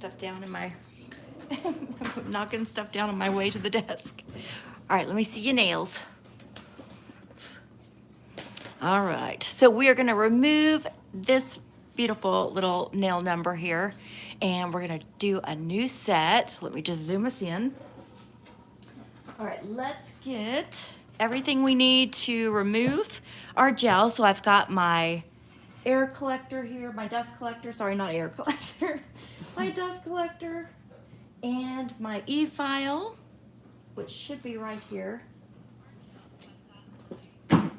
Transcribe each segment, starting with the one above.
stuff down in my, knocking stuff down on my way to the desk. All right, let me see your nails. All right, so we are gonna remove this beautiful little nail number here, and we're gonna do a new set. Let me just zoom us in. All right, let's get everything we need to remove our gel. So I've got my air collector here, my dust collector, sorry, not air collector, my dust collector, and my e-file, which should be right here. Let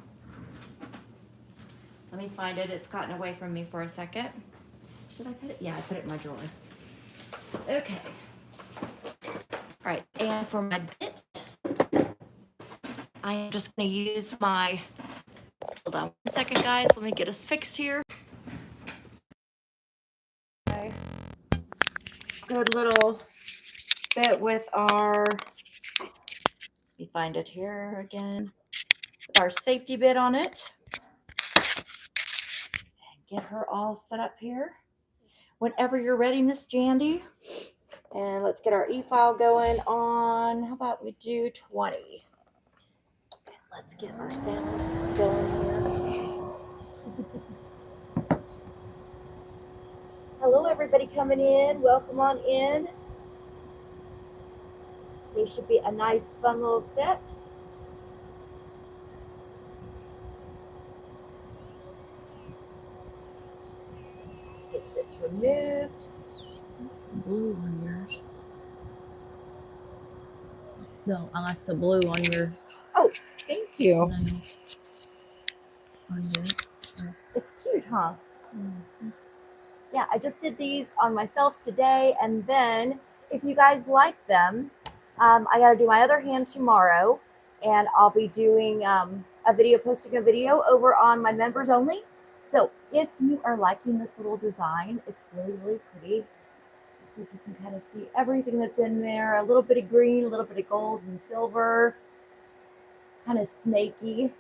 me find it. It's gotten away from me for a second. Did I put it? Yeah, I put it in my drawer. Okay. All right, and for my bit, I am just going to use my, hold on 1 second, guys. Let me get us fixed here. Okay. Good little bit with our, let me find it here again, with our safety bit on it. Get her all set up here. Whenever you're ready, Miss Jandy. And let's get our e-file going on, how about we do 20? Let's get our sound going here. Hello, everybody coming in. Welcome on in. Today should be a nice, fun little set. Let's get this removed. Blue on yours. No, I like the blue on your Oh, thank you. nails. On yours. It's cute, huh? Mm-hmm. Yeah, I just did these on myself today, and then if you guys like them, I got to do my other hand tomorrow, and I'll be doing a video, posting a video over on my members only. So if you are liking this little design, it's really, really pretty. Let's see if you can kind of see everything that's in there. A little bit of green, a little bit of gold and silver, kind of snaky.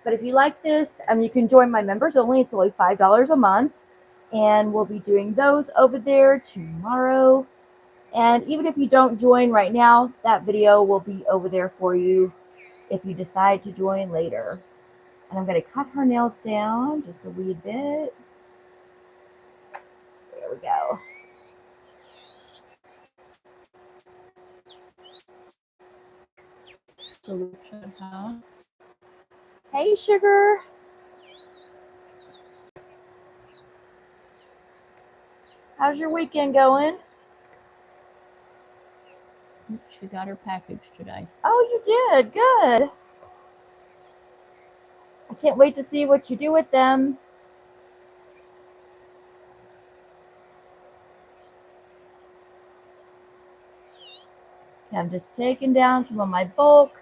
But if you like this, you can join my members only. It's only $5 a month. And we'll be doing those over there tomorrow. And even if you don't join right now, that video will be over there for you if you decide to join later. And I'm going to cut her nails down just a wee bit. There we go. Hey, sugar. How's your weekend going? She got her package today. Oh, you did? Good. I can't wait to see what you do with them. Okay, I'm just taking down some of my bulk.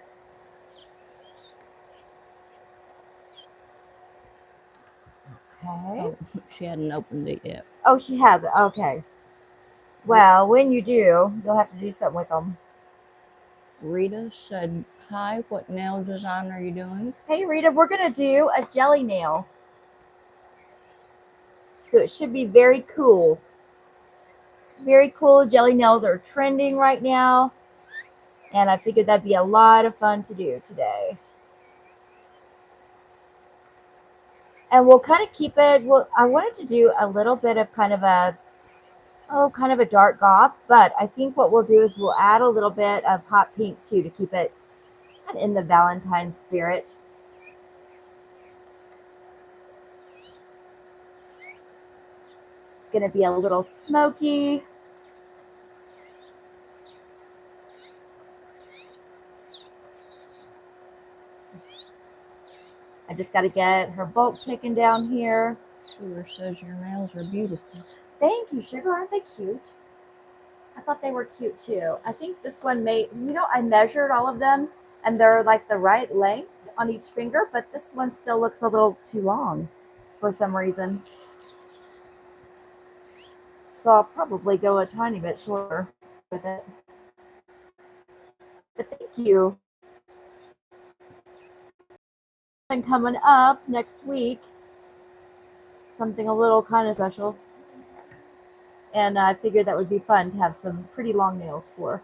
Okay. Oh, she hadn't opened it yet. Oh, she has it. Okay. Well, when you do, you'll have to do something with them. Rita said, hi, what nail design are you doing? Hey, Rita, we're going to do a jelly nail. So it should be very cool. Very cool. Jelly nails are trending right now. And I figured that'd be a lot of fun to do today. And we'll kind of keep it, well, I wanted to do a little bit of kind of a dark goth, but I think what we'll do is we'll add a little bit of hot pink too to keep it in the Valentine's spirit. It's going to be a little smoky. I just got to get her bulk taken down here. Sugar says your nails are beautiful. Thank you, Sugar. Aren't they cute? I thought they were cute too. I think this one I measured all of them and they're like the right length on each finger, but this one still looks a little too long for some reason. So I'll probably go a tiny bit shorter with it. But thank you. And coming up next week, something a little kind of special. And I figured that would be fun to have some pretty long nails for.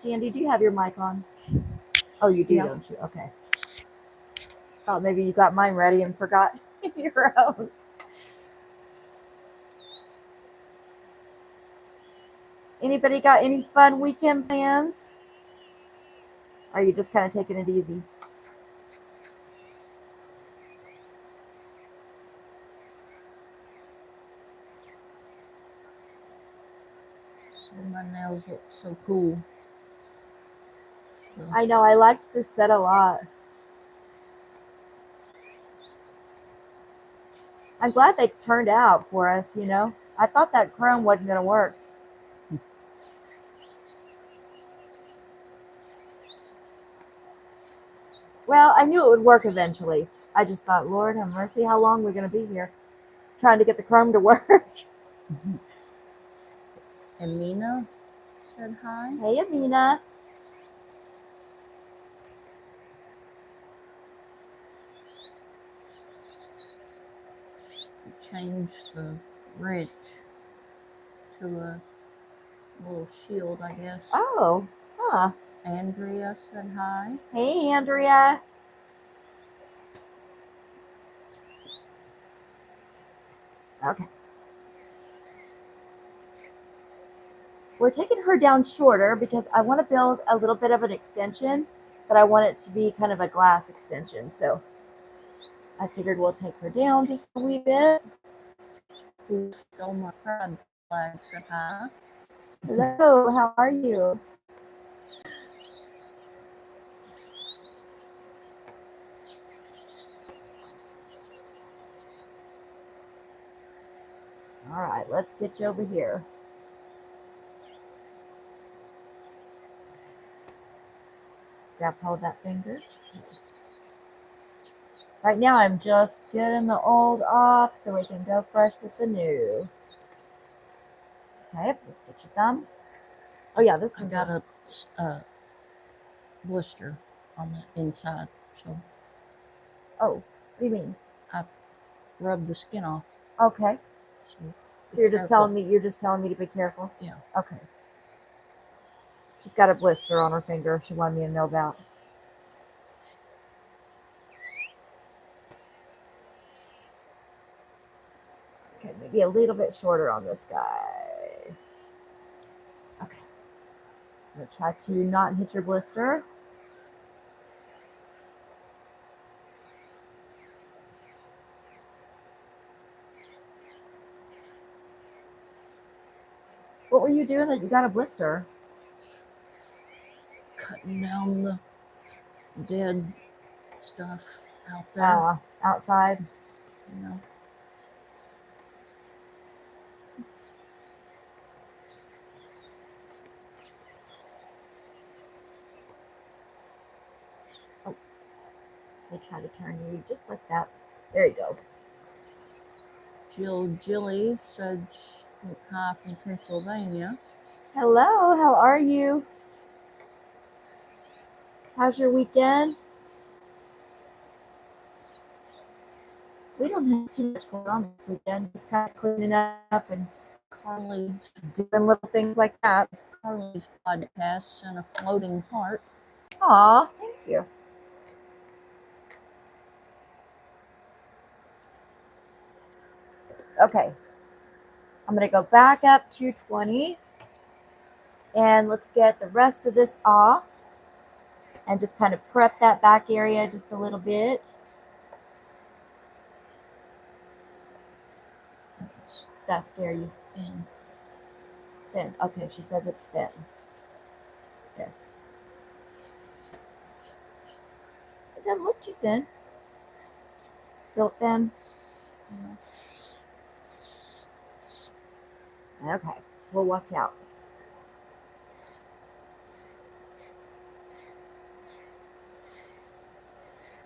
Jandy, do you have your mic on? Oh, you do, Yeah. don't you? Okay. Oh, maybe you got mine ready and forgot your own. Anybody got any fun weekend plans? Or are you just kind of taking it easy? So my nails look so cool. I know, I liked this set a lot. I'm glad they turned out for us, you know. I thought that chrome wasn't going to work. Well, I knew it would work eventually. I just thought, Lord have mercy, how long are we going to be here trying to get the chrome to work? Amina said hi. Hey, Amina. Changed the wrench to a little shield, I guess. Oh, huh. Andrea said hi. Hey, Andrea. Okay. We're taking her down shorter because I want to build a little bit of an extension, but I want it to be kind of a glass extension. So I figured we'll take her down just a wee bit. Who stole my pride flag said hi. Hello, how are you? All right, let's get you over here. Grab hold of that finger. Right now, I'm just getting the old off so we can go fresh with the new. Okay, let's get your thumb. Oh yeah, this I one's got a blister on the inside, so. Oh, what do you mean? I rubbed the skin off. Okay. So you're just telling me to be careful? Yeah. Okay. She's got a blister on her finger she wanted me to know about. Okay, maybe a little bit shorter on this guy. Okay. I'm going to try to not hit your blister. What were you doing that you got a blister? Cutting down the dead stuff out there. Outside. You know. Oh, they try to turn you just like that. There you go. Jilly said hi from Pennsylvania. Hello, how are you? How's your weekend? We don't have too much going on this weekend. Just kind of cleaning up and Carly doing little things like that. Carly's podcast and a floating heart. Aw, thank you. Okay, I'm going to go back up to 20 and let's get the rest of this off and just kind of prep that back area just a little bit. Did that scare you? And It's thin. Okay, she says it's thin. There. It doesn't look too thin. Feel it thin? Okay, we'll watch out.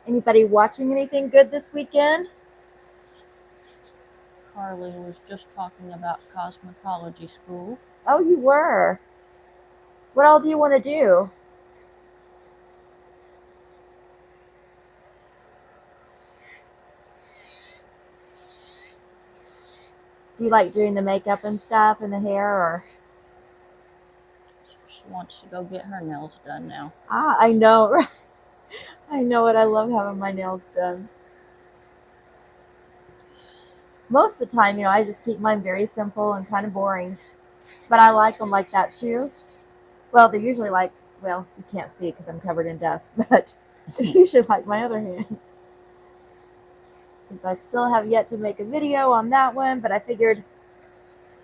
Anybody watching anything good this weekend? Carly was just talking about cosmetology school. Oh, you were. What all do you want to do? you like doing the makeup and stuff and the hair, or? She wants to go get her nails done now. Ah, I know, right? I know it. I love having my nails done. Most of the time, I just keep mine very simple and kind of boring. But I like them like that too. Well, they're usually like, well, you can't see because I'm covered in dust, but you should like my other hand. Since I still have yet to make a video on that one, but I figured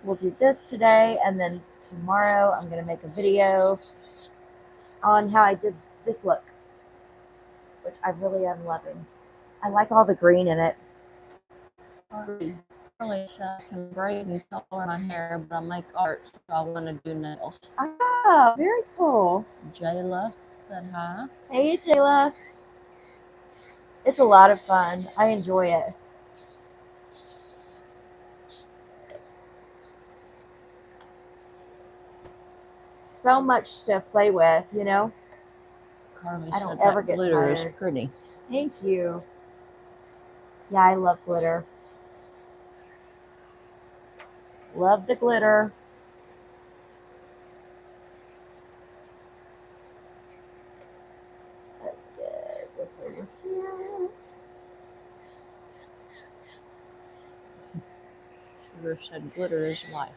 we'll do this today, and then tomorrow I'm going to make a video on how I did this look, which I really am loving. I like all the green in it. Really I can braid and color my hair, but I make art, so I want to do nails. Ah, very cool. Jayla said hi. Hey, Jayla. It's a lot of fun. I enjoy it. So much to play with, Carly I don't said ever that get glitter tired. is pretty. Thank you. Yeah, I love glitter. Love the glitter. Let's get this over here. Sugar said glitter is life.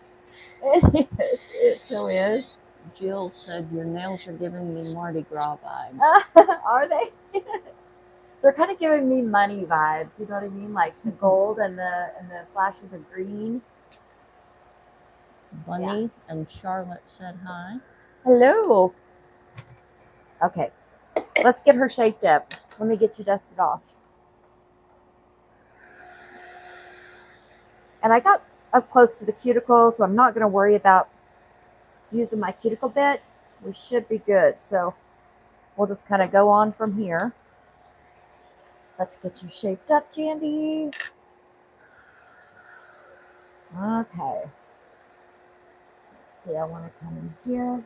It is. It so is. Jill said your nails are giving me Mardi Gras vibes. Are they? They're kind of giving me money vibes. You know what I mean? Like the gold and the flashes of green. Bunny and Charlotte said hi. Hello. Okay, let's get her shaped up. Let me get you dusted off. And I got up close to the cuticle, so I'm not going to worry about using my cuticle bit. We should be good. So we'll just kind of go on from here. Let's get you shaped up, Jandy. Okay. Let's see, I want to come in here.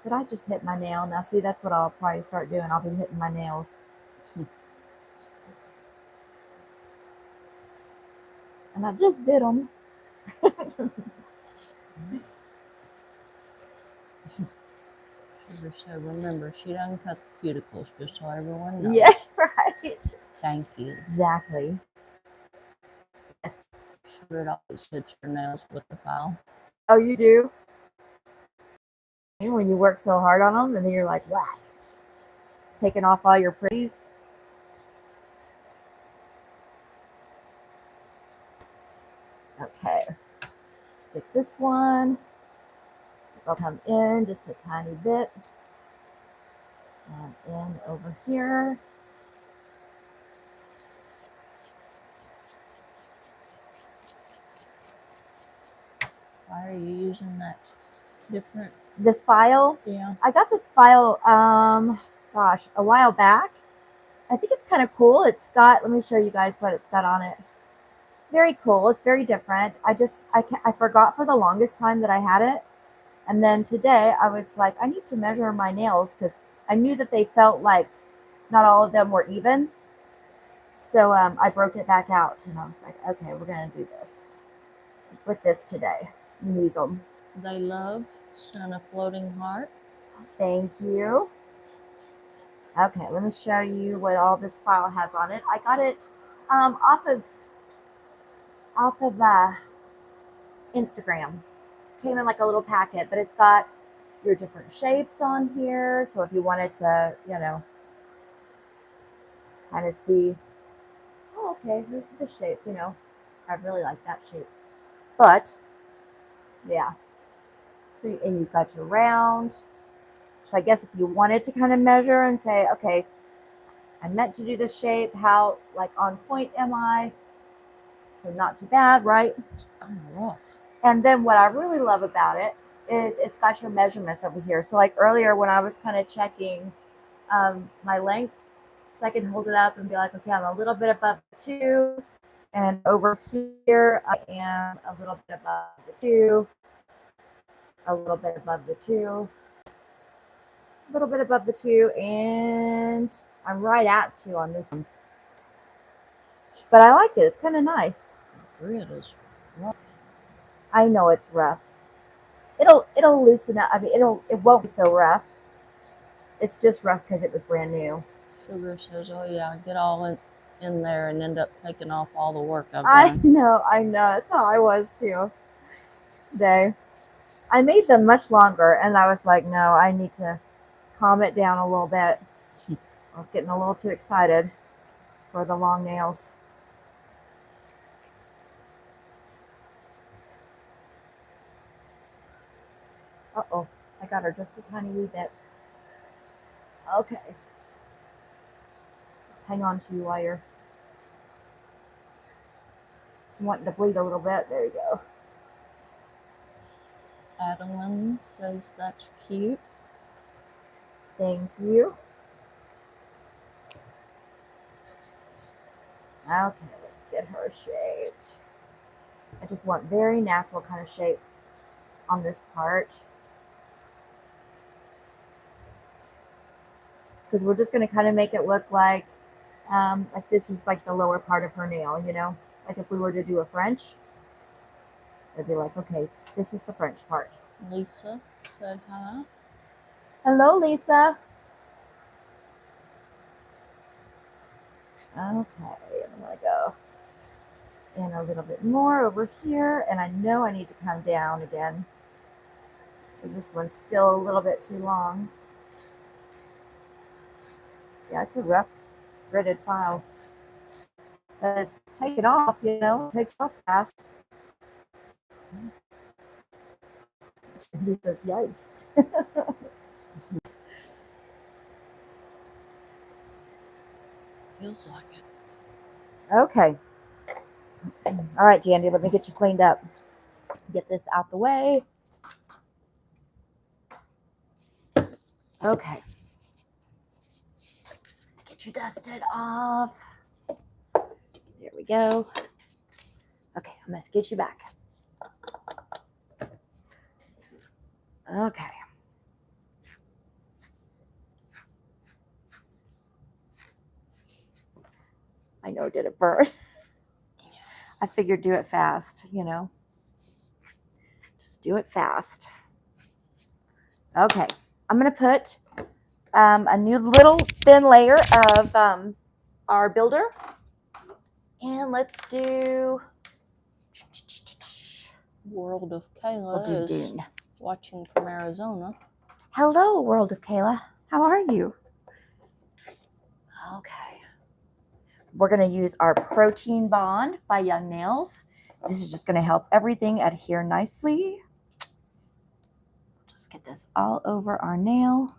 Did I just hit my nail? Now, see, that's what I'll probably start doing. I'll be hitting my nails. And I just did them. Sugar said, remember, she doesn't cut the cuticles, just so everyone knows. Yeah, right. Thank you. Exactly. Yes. Sugar always hits her nails with the file. Oh, you do? When you work so hard on them, and then you're like, wow, taking off all your pretties. Okay, let's get this one. I'll come in just a tiny bit. And in over here. Why are you using that different? This file? Yeah. I got this file, gosh, a while back. I think it's kind of cool. It's got, let me show you guys what it's got on it. It's very cool. It's very different. I forgot for the longest time that I had it. And then today I was like, I need to measure my nails because I knew that they felt like not all of them were even. So I broke it back out and I was like, okay, we're going to do this with this today and use them. They love sent a floating heart. Thank you. Okay, let me show you what all this file has on it. I got it off of Instagram. Came in like a little packet, but it's got your different shapes on here. So if you wanted to, kind of see, oh, okay, here's this shape, I really like that shape. But yeah, so and you've got your round. So I guess if you wanted to kind of measure and say, okay, I meant to do this shape, how like on point am I? So not too bad, right? Rough. And then what I really love about it is it's got your measurements over here. So like earlier when I was kind of checking my length, so I can hold it up and be like, okay, I'm a little bit above the 2. And over here, I am a little bit above the 2. A little bit above the 2. A little bit above the 2. And I'm right at 2 on this one. But I like it. It's kind of nice. The grid is Rough. I know it's rough. It'll loosen up. I mean, it won't be so rough. It's just rough because it was brand new. Sugar says, "Oh yeah, get all in there and end up taking off all the work I've I done." know. That's how I was too today. I made them much longer, and I was like, no, I need to calm it down a little bit. I was getting a little too excited for the long nails. Uh-oh, I got her just a tiny wee bit. Okay. Just hang on to you while you're wanting to bleed a little bit. There you go. Adeline says that's cute. Thank you. Okay, let's get her shaped. I just want very natural kind of shape on this part. Because we're just going to kind of make it look like this is like the lower part of her nail, you know? Like if we were to do a French, it'd be like, okay, this is the French part. Lisa said hi. Hello, Lisa. Okay, I'm going to go in a little bit more over here. And I know I need to come down again because this one's still a little bit too long. Yeah, it's a rough gridded file. But take it off, you know, it takes off fast. He says, yikes. Feels like it. Okay. All right, Jandy, let me get you cleaned up. Get this out the way. Okay. Let's get you dusted off. There we go. Okay, I'm going to get you back. Okay. I know, did it burn? I figured do it fast, you know. Just do it fast. Okay. I'm going to put a new little thin layer of our builder. And let's do World of Kayla we'll do is Dune. watching from Arizona. Hello, World of Kayla. How are you? Okay. We're going to use our Protein Bond by Young Nails. This is just going to help everything adhere nicely. Just get this all over our nail.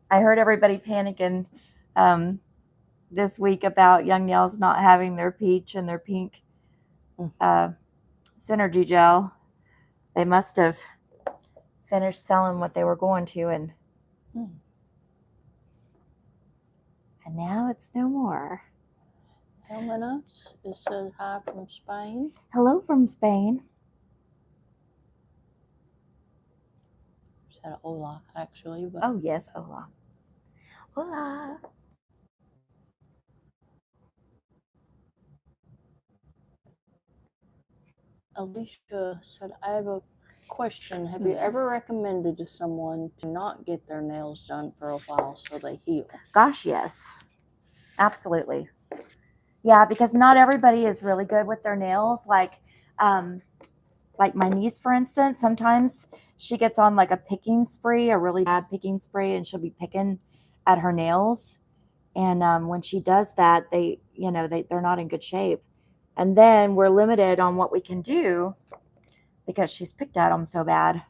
I heard everybody panicking this week about Young Nails not having their peach and their pink Synergy gel. They must have finished selling what they were going to, and now it's no more. Helena, it says hi from Spain. Hello from Spain. Said hola, actually. But oh, yes, hola. Hola. Alicia said, I have a question. Have you Yes. ever recommended to someone to not get their nails done for a while so they heal? Gosh, yes. Absolutely. Yeah, because not everybody is really good with their nails. Like my niece, for instance, sometimes she gets on like a picking spree, a really bad picking spree, and she'll be picking at her nails. And when she does that, they're not in good shape. And then we're limited on what we can do because she's picked at them so bad.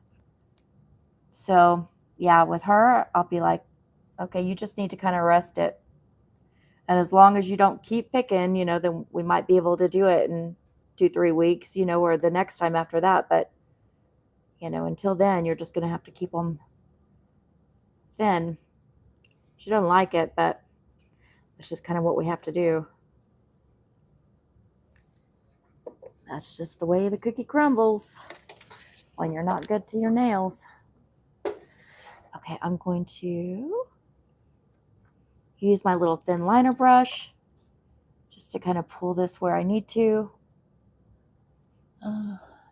So yeah, with her, I'll be like, okay, you just need to kind of rest it. And as long as you don't keep picking, then we might be able to do it in 2-3 weeks, or the next time after that. But, until then, you're just going to have to keep them thin. She doesn't like it, but it's just kind of what we have to do. That's just the way the cookie crumbles when you're not good to your nails. Okay, I'm going to use my little thin liner brush just to kind of pull this where I need to.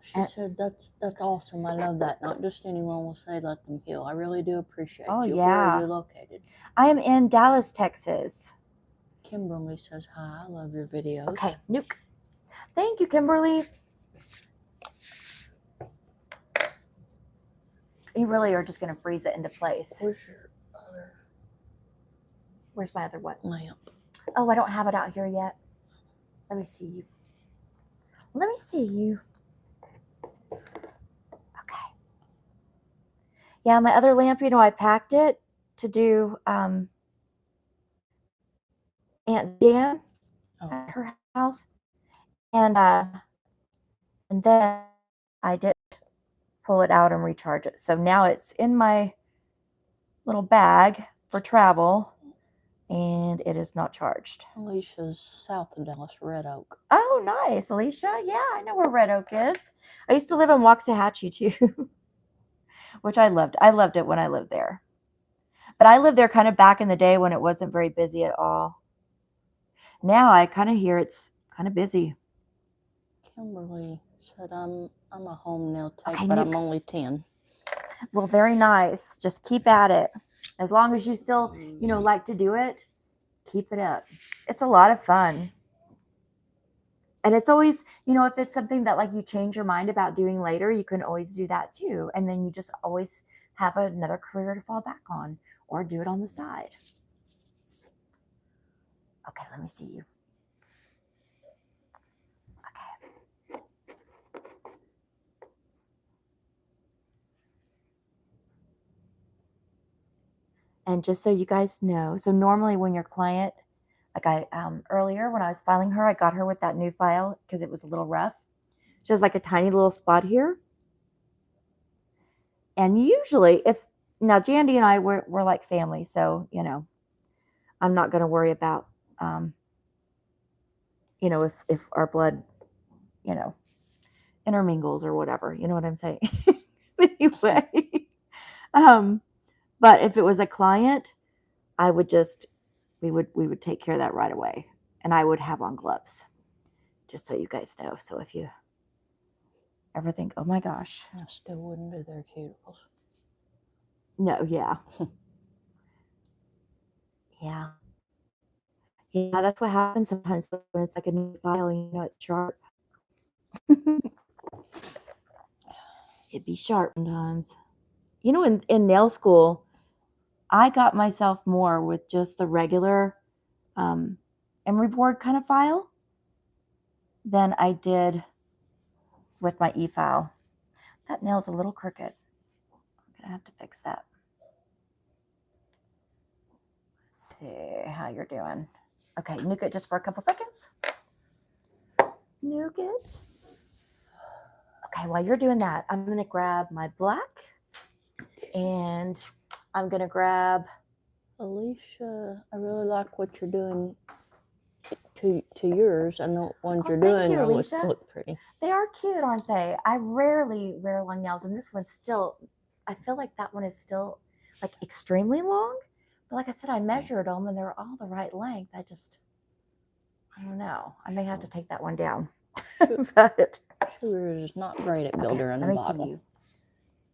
She said that's awesome. I love that. Not just anyone will say let them heal. I really do appreciate Oh, you. yeah. Where are you located? I am in Dallas, Texas. Kimberly says hi. I love your videos. Okay, nuke. Thank you, Kimberly. You really are just going to freeze it into place. Where's your other? Where's my other what? Lamp. Oh, I don't have it out here yet. Let me see you. Let me see you. Okay. Yeah, my other lamp, you know, I packed it to do Aunt Dan at her house. And then I did pull it out and recharge it. So now it's in my little bag for travel, and it is not charged. Alicia's south of Dallas, Red Oak. Oh, nice, Alicia. Yeah, I know where Red Oak is. I used to live in Waxahachie too, which I loved. I loved it when I lived there. But I lived there kind of back in the day when it wasn't very busy at all. Now I kind of hear it's kind of busy. Kimberly said I'm a home nail tech, Okay, but Nick. I'm only 10. Well, very nice. Just keep at it. As long as you still, you know, like to do it, keep it up. It's a lot of fun. And it's always, you know, if it's something that like you change your mind about doing later, you can always do that too. And then you just always have another career to fall back on or do it on the side. Okay, let me see you. Okay. And just so you guys know, so normally when your client, like I earlier when I was filing her, I got her with that new file because it was a little rough. She has like a tiny little spot here. And usually now Jandy and I, we're like family. So, you know, I'm not going to worry about, you know, if our blood, you know, intermingles or whatever, you know what I'm saying? Anyway, but if it was a client, I would just, we would take care of that right away. And I would have on gloves, just so you guys know. So if you ever think, oh my gosh. I still wouldn't do their cuticles. No, yeah. Yeah. Yeah, that's what happens sometimes when it's like a new file, you know, it's sharp. It'd be sharp sometimes. You know, in nail school, I got myself more with just the regular emery board kind of file than I did with my e-file. That nail's a little crooked. I'm going to have to fix that. Let's see how you're doing. Okay, nuke it just for a couple seconds. Nuke it. Okay, while you're doing that, I'm going to grab my black and I'm going to grab... Alicia, I really like what you're doing to yours, and the ones you're doing look pretty. They are cute, aren't they? I rarely wear long nails, and this one's still, I feel like that one is still like extremely long. But like I said, I measured them and they're all the right length. I don't know. I may have to take that one down. But Sugar is not great at builder in a bottle. See you.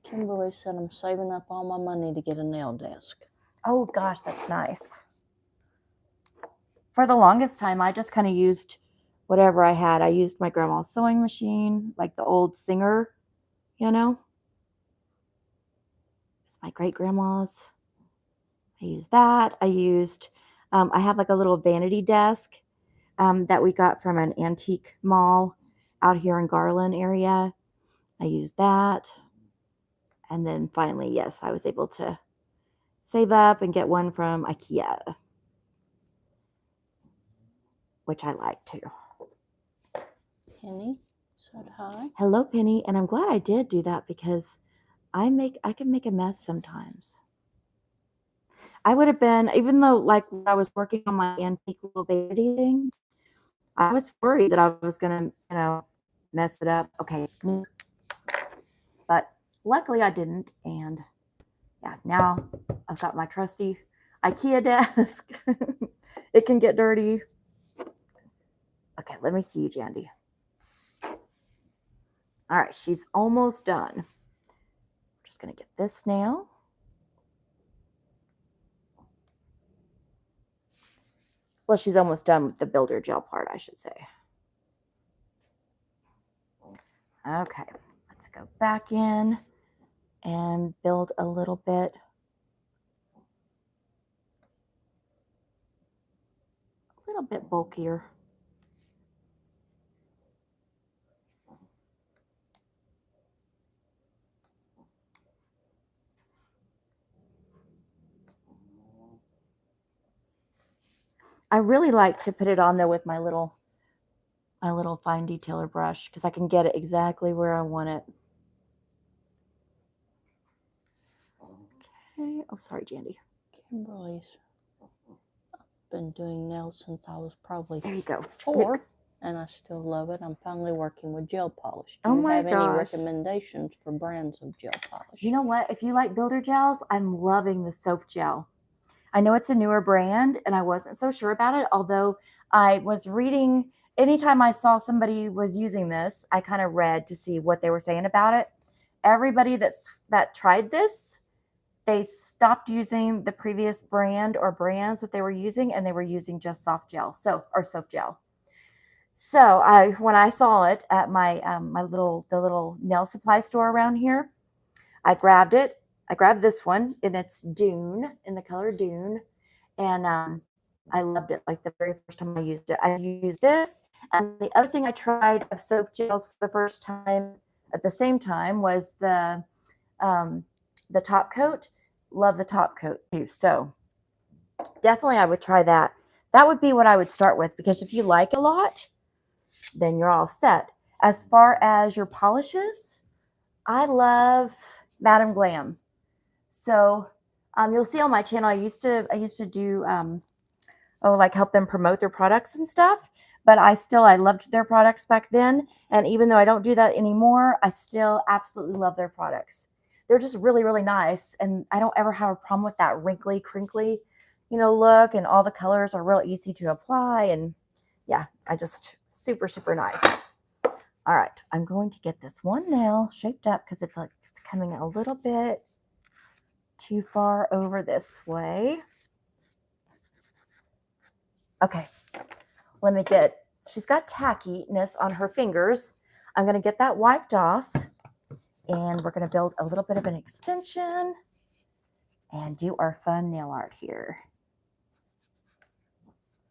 Kimberly said I'm saving up all my money to get a nail desk. Oh gosh, that's nice. For the longest time, I just kind of used whatever I had. I used my grandma's sewing machine, like the old Singer, you know. It's my great grandma's. I used that. I used, I have like a little vanity desk that we got from an antique mall out here in Garland area. I used that. And then finally, yes, I was able to save up and get one from IKEA, which I like too. Penny said hi. Hello, Penny. And I'm glad I did do that because I can make a mess sometimes. I would have been, even though like when I was working on my antique little vanity thing, I was worried that I was going to, you know, mess it up. Okay. But luckily I didn't. And yeah, now I've got my trusty IKEA desk. It can get dirty. Okay, let me see you, Jandy. All right, she's almost done. I'm just going to get this nail. Well, she's almost done with the builder gel part, I should say. Okay, let's go back in and build a little bit. A little bit bulkier. I really like to put it on though with my little fine detailer brush because I can get it exactly where I want it. Okay. Oh, sorry, Jandy. Kimberly's been doing nails since I was probably there you go. 4, Look. and I still love it. I'm finally working with gel polish. Do Oh you my have any gosh. recommendations for brands of gel polish? You know what? If you like builder gels, I'm loving the soap gel. I know it's a newer brand, and I wasn't so sure about it, although I was reading. Anytime I saw somebody was using this, I kind of read to see what they were saying about it. Everybody that tried this, they stopped using the previous brand or brands that they were using, and they were using just soft gel, soap gel. So when I saw it at my the little nail supply store around here, I grabbed it. I grabbed this one, and it's Dune, in the color Dune, and I loved it. Like the very first time I used it, I used this, and the other thing I tried of soap gels for the first time at the same time was the top coat. Love the top coat too. So definitely I would try that. That would be what I would start with, because if you like a lot, then you're all set. As far as your polishes, I love Madam Glam. So you'll see on my channel, I used to do like help them promote their products and stuff. But I loved their products back then. And even though I don't do that anymore, I still absolutely love their products. They're just really, really nice. And I don't ever have a problem with that wrinkly, crinkly, look. And all the colors are real easy to apply. And yeah, I just super, super nice. All right, I'm going to get this one nail shaped up because it's coming a little bit too far over this way. Okay, she's got tackiness on her fingers. I'm going to get that wiped off, and we're going to build a little bit of an extension and do our fun nail art here.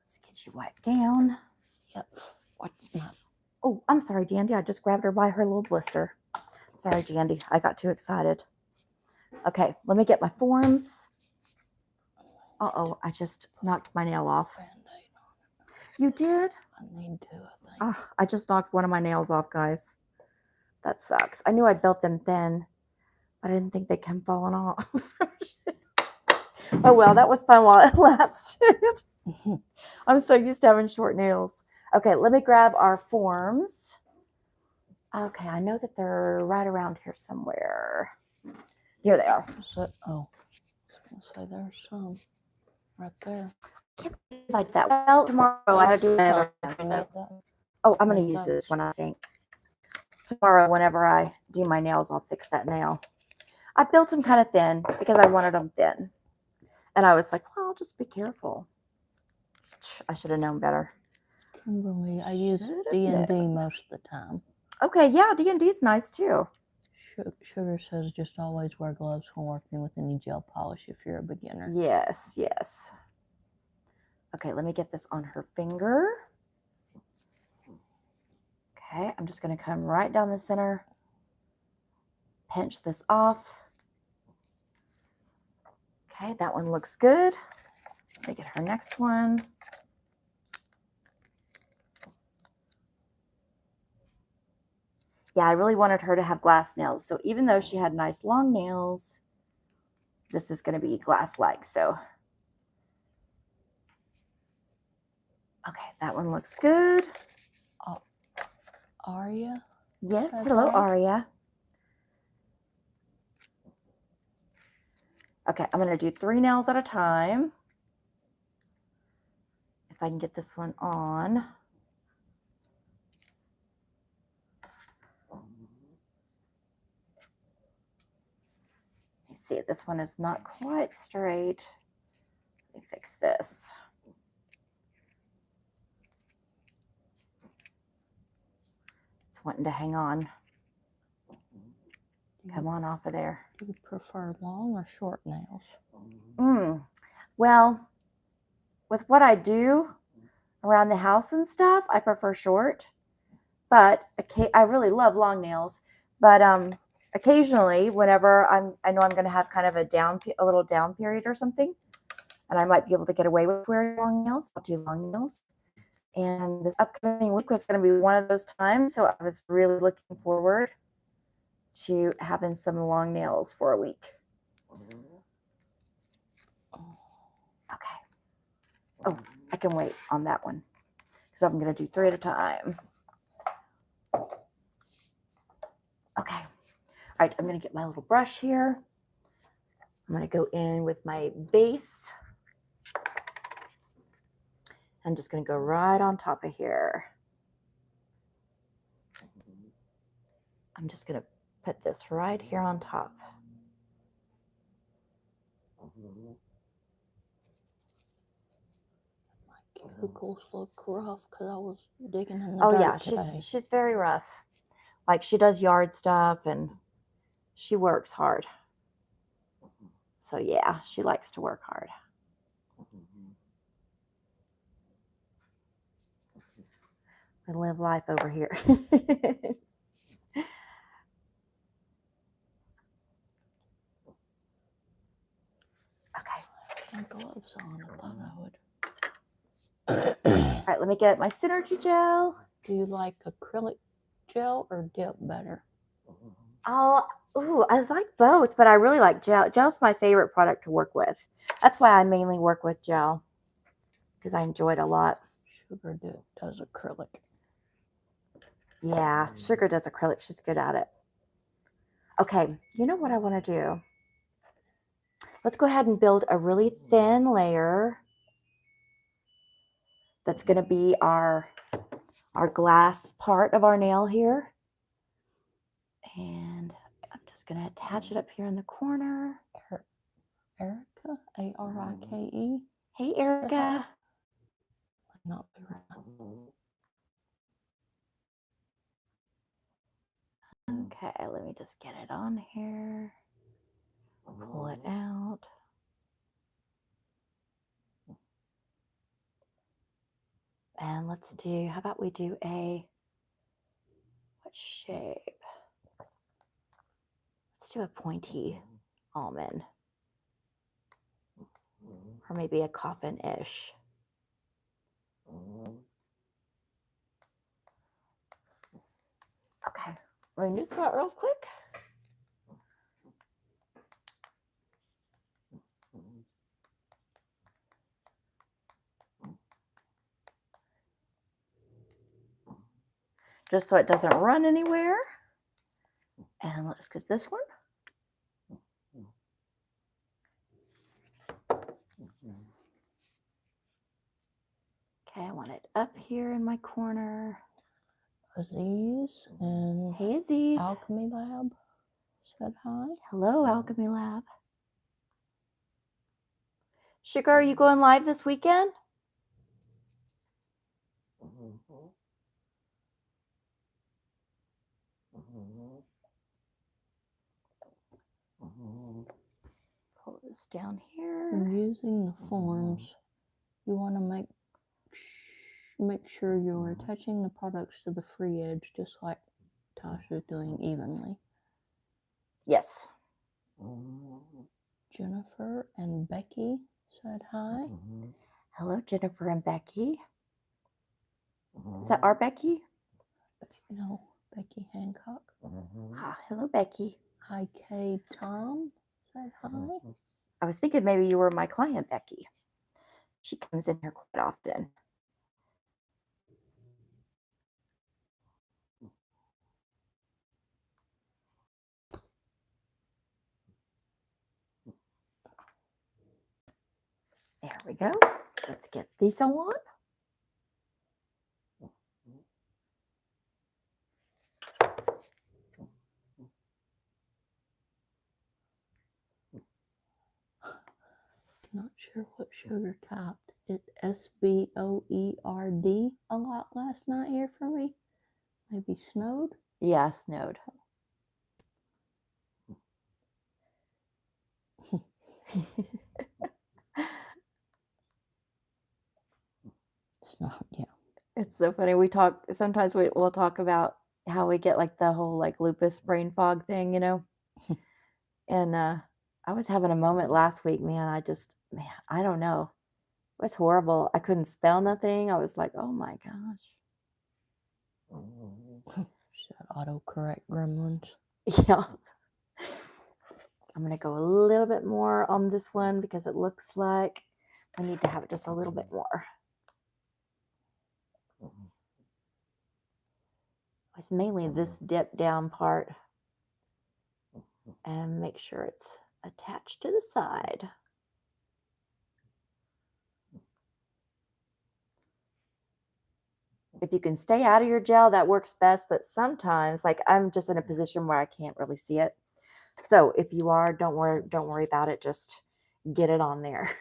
Let's get you wiped down. Yep. What's not? Oh, I'm sorry, Jandy. I just grabbed her by her little blister. Sorry, Jandy. I got too excited. Okay, let me get my forms. Uh-oh, I just knocked my nail off. You did? I need to, I think. Oh, I just knocked one of my nails off, guys. That sucks. I knew I built them thin. I didn't think they'd come falling off. Oh, well, that was fun while it lasted. I'm so used to having short nails. Okay, let me grab our forms. Okay, I know that they're right around here somewhere. Here they are. So, oh, I was going to say there's some right there. Can't like that. Well, tomorrow I have to do my other one. So. Oh, I'm going to use this one, I think. Tomorrow, whenever I do my nails, I'll fix that nail. I built them kind of thin because I wanted them thin. And I was like, well, I'll just be careful. I should have known better. Kimberly, I use D&D most of the time. Okay, yeah, D&D is nice too. Sugar says just always wear gloves when working with any gel polish if you're a beginner. Yes, yes. Okay, let me get this on her finger. Okay, I'm just going to come right down the center, pinch this off. Okay, that one looks good. Let me get her next one. Yeah, I really wanted her to have glass nails. So even though she had nice long nails, this is going to be glass-like. So, okay, that one looks good. Aria? Yes, hello, Aria. Okay, I'm going to do 3 nails at a time. If I can get this one on. see. This one is not quite straight. Let me fix this. It's wanting to hang on. Come on off of there. Do you prefer long or short nails? Well, with what I do around the house and stuff, I prefer short. But I really love long nails. But occasionally, whenever I know I'm going to have kind of a little down period or something, and I might be able to get away with wearing long nails, I'll do long nails. And this upcoming week was going to be one of those times, so I was really looking forward to having some long nails for a week. Okay. Oh, I can wait on that one because I'm going to do 3 at a time. Okay. All right, I'm going to get my little brush here. I'm going to go in with my base. I'm just going to go right on top of here. I'm just going to put this right here on top. My cuticles look rough because I was digging in the dirt yeah, today. She's very rough. Like, she does yard stuff and she works hard. So yeah, she likes to work hard. I live life over here. Okay. My gloves on. I thought I would. All right, let me get my Synergy gel. Do you like acrylic gel or dip better? Oh, ooh, I like both, but I really like gel. Gel's my favorite product to work with. That's why I mainly work with gel, because I enjoy it a lot. Sugar does acrylic. Yeah, Sugar does acrylic. She's good at it. Okay, you know what I want to do? Let's go ahead and build a really thin layer that's going to be our glass part of our nail here. And I'm just going to attach it up here in the corner. Erica, A-R-I-K-E. Hey, Erica. Not be right. Okay, let me just get it on here. Pull it out. And let's do, how about we do what shape? Let's do a pointy almond. Or maybe a coffin-ish. Okay, let me nuke that real quick. Just so it doesn't run anywhere. And let's get this one. Okay, I want it up here in my corner. Aziz and hey, Aziz. Alchemy Lab said hi. Hello, Alchemy Lab. Sugar, are you going live this weekend? Pull this down here. When using the forms, you want to make sure you're attaching the products to the free edge, just like Tasha's doing evenly. Yes. Jennifer and Becky said hi. Hello, Jennifer and Becky. Is that our Becky? No, Becky Hancock. Ah, hello, Becky. IK Tom said hi. I was thinking maybe you were my client, Becky. She comes in here quite often. There we go. Let's get these on. Not sure what sugar typed. It SBOERD a lot last night here for me. Maybe snowed. Yeah, snowed. It's not, yeah. It's so funny. Sometimes we'll talk about how we get like the whole like lupus brain fog thing, you know? And I was having a moment last week, man. I don't know. It was horrible. I couldn't spell nothing. I was like, oh my gosh. Should autocorrect gremlins. Yeah. I'm going to go a little bit more on this one because it looks like I need to have it just a little bit more. It's mainly this dip down part. And make sure it's attached to the side. If you can stay out of your gel, that works best. But sometimes, like I'm just in a position where I can't really see it. So if you are, don't worry about it. Just get it on there.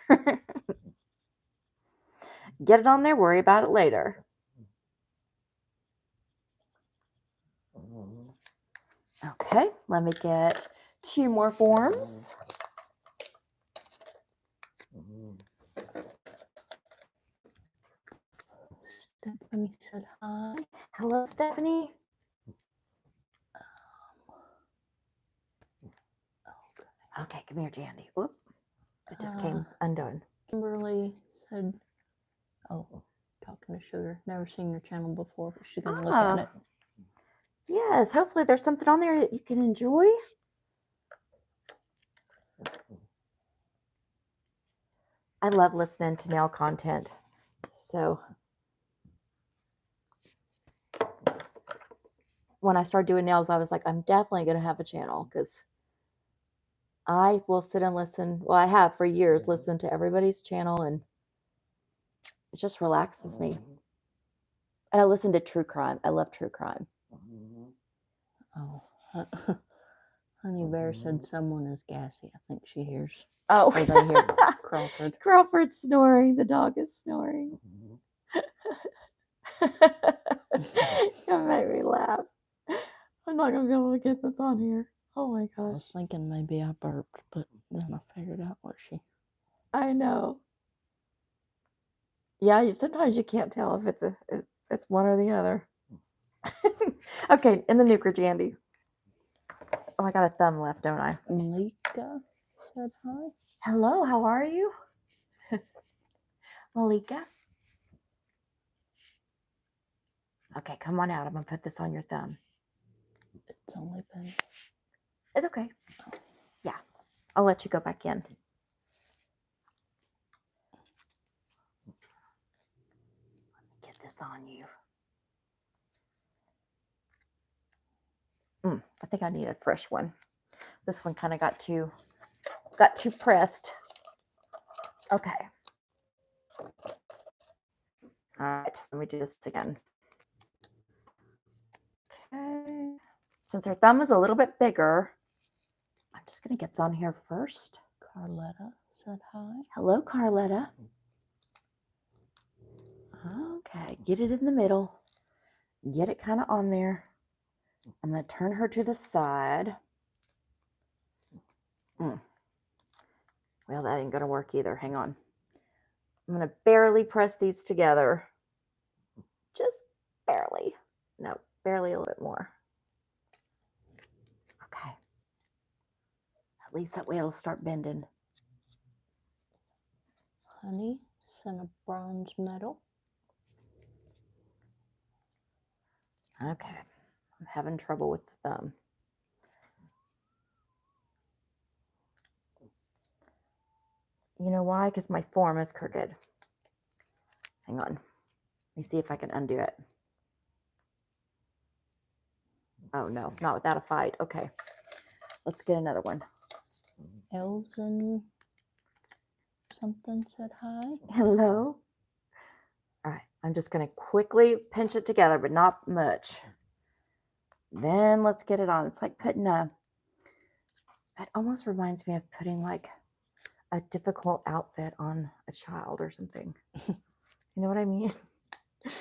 Get it on there. Worry about it later. Okay, let me get 2 more forms. Stephanie said hi. Hello, Stephanie. Okay, come here, Jandy. Whoop. It just came undone. Kimberly said, oh, talking to Sugar. Never seen your channel before, but she's going to look at it. Yes, hopefully there's something on there that you can enjoy. I love listening to nail content. So when I started doing nails, I was like, I'm definitely going to have a channel because I will sit and listen. Well, I have for years listened to everybody's channel and it just relaxes me. And I listen to true crime. I love true crime. Oh, Honey Bear said someone is gassy. I think she hears. Oh, Or they hear Crawford. Crawford's snoring. The dog is snoring. You make me laugh. I'm not going to be able to get this on here. Oh my I gosh. was thinking maybe I burped, but then I figured out what she... I know. Yeah, sometimes you can't tell if it's one or the other. Okay, in the nuker, Jandy. Oh, I got a thumb left, don't I? Malika said hi. Hello, how are you? Malika? Okay, come on out. I'm going to put this on your thumb. It's only been... It's okay. Yeah, I'll let you go back in. Let me get this on you. I think I need a fresh one. This one kind of got too pressed. Okay. All right, let me do this again. Okay. Since her thumb is a little bit bigger, I'm just going to get this on here first. Carletta said hi. Hello, Carletta. Okay, get it in the middle. Get it kind of on there. I'm going to turn her to the side. Well, that ain't going to work either. Hang on. I'm going to barely press these together. Just barely. No, barely a little bit more. Okay. At least that way it'll start bending. Honey sent a bronze medal. Okay. I'm having trouble with the thumb. You know why? Because my form is crooked. Hang on. Let me see if I can undo it. Oh, no. Not without a fight. Okay. Let's get another one. Elzen something said hi. Hello. All right. I'm just going to quickly pinch it together, but not much. Then let's get it on. It's like putting it almost reminds me of putting like a difficult outfit on a child or something. You know what I mean? Okay,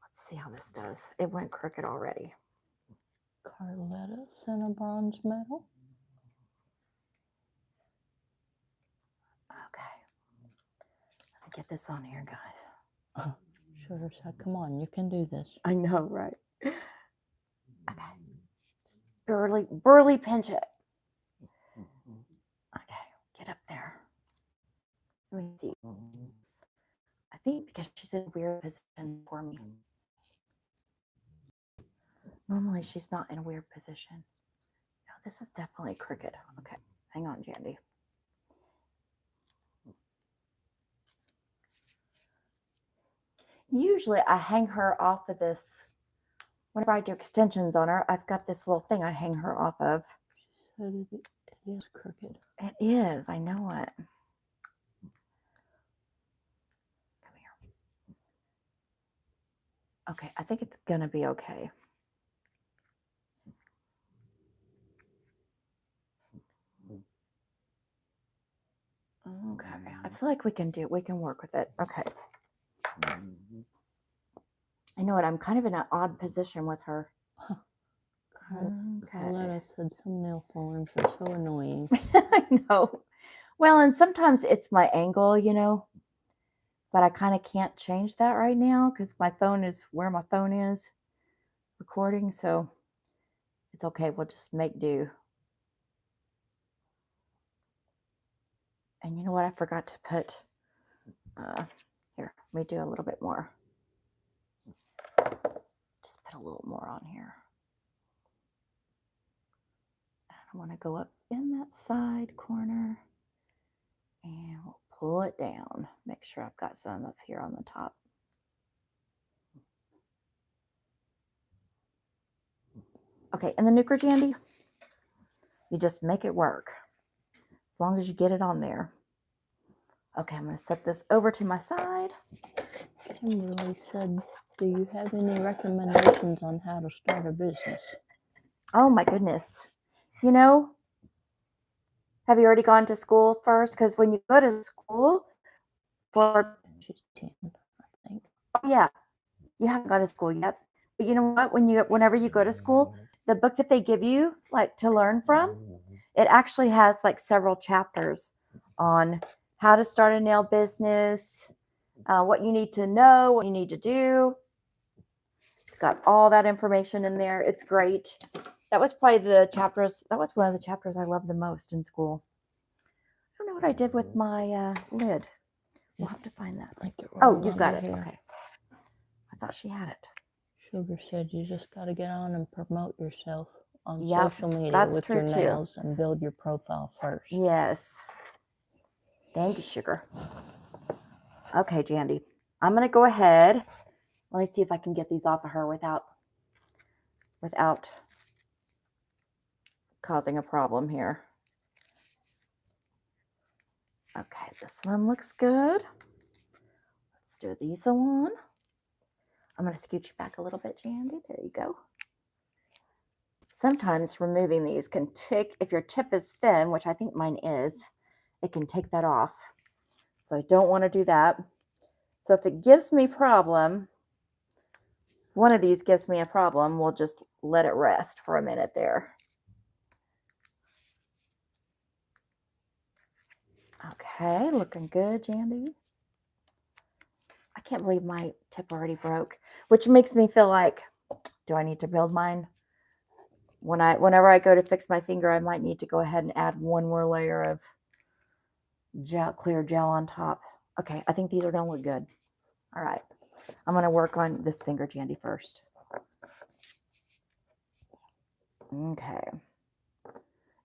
let's see how this does. It went crooked already. Carletta, center bronze medal. Okay, let me get this on here, guys. Sure, come on, you can do this. I know, right? Okay, just burly pinch it. Okay, get up there. Let me see. I think because she's in a weird position for me. Normally she's not in a weird position. No, this is definitely crooked. Okay, hang on, Jandy. Usually I hang her off of this. Whenever I do extensions on her, I've got this little thing I hang her off of. It is crooked. It is. I know it. Come here. Okay, I think it's going to be okay. Okay, I feel like we can work with it. Okay. I know it. I'm kind of in an odd position with her. Okay. Carletta said some nail forms are so annoying. I know. Well, and sometimes it's my angle, you know, but I kind of can't change that right now because my phone is where my phone is recording. So it's okay. We'll just make do. And you know what? I forgot to put, here, let me do a little bit more. Just put a little more on here. And I want to go up in that side corner and we'll pull it down. Make sure I've got some up here on the top. Okay, and the nuker, Jandy, you just make it work as long as you get it on there. Okay, I'm going to set this over to my side. Kimberly said, do you have any recommendations on how to start a business? Oh my goodness. You know, have you already gone to school first? Because when you go to school for... She's 10, I think. Oh, yeah. You haven't gone to school yet. But you know what? Whenever you go to school, the book that they give you, like, to learn from, it actually has, like, several chapters on how to start a nail business, what you need to know, what you need to do. It's got all that information in there. It's great. That was probably that was one of the chapters I loved the most in school. I don't know what I did with my lid. We'll have to find that. Oh, you've got it. Okay. I thought she had it. Sugar said you just got to get on and promote yourself on Yep, social media that's with true your too. nails and build your profile first. Yes. Thank you, Sugar. Okay, Jandy. I'm going to go ahead. Let me see if I can get these off of her without causing a problem here. Okay, this one looks good. Let's do these one. I'm going to scooch you back a little bit, Jandy. There you go. Sometimes removing these can take, if your tip is thin, which I think mine is, it can take that off. So I don't want to do that. So if it gives me problem, one of these gives me a problem, we'll just let it rest for a minute there. Okay, looking good, Jandy. I can't believe my tip already broke, which makes me feel like, do I need to build mine? Whenever I go to fix my finger, I might need to go ahead and add one more layer of clear gel on top. Okay, I think these are going to look good. All right, I'm going to work on this finger, Jandy, first. Okay.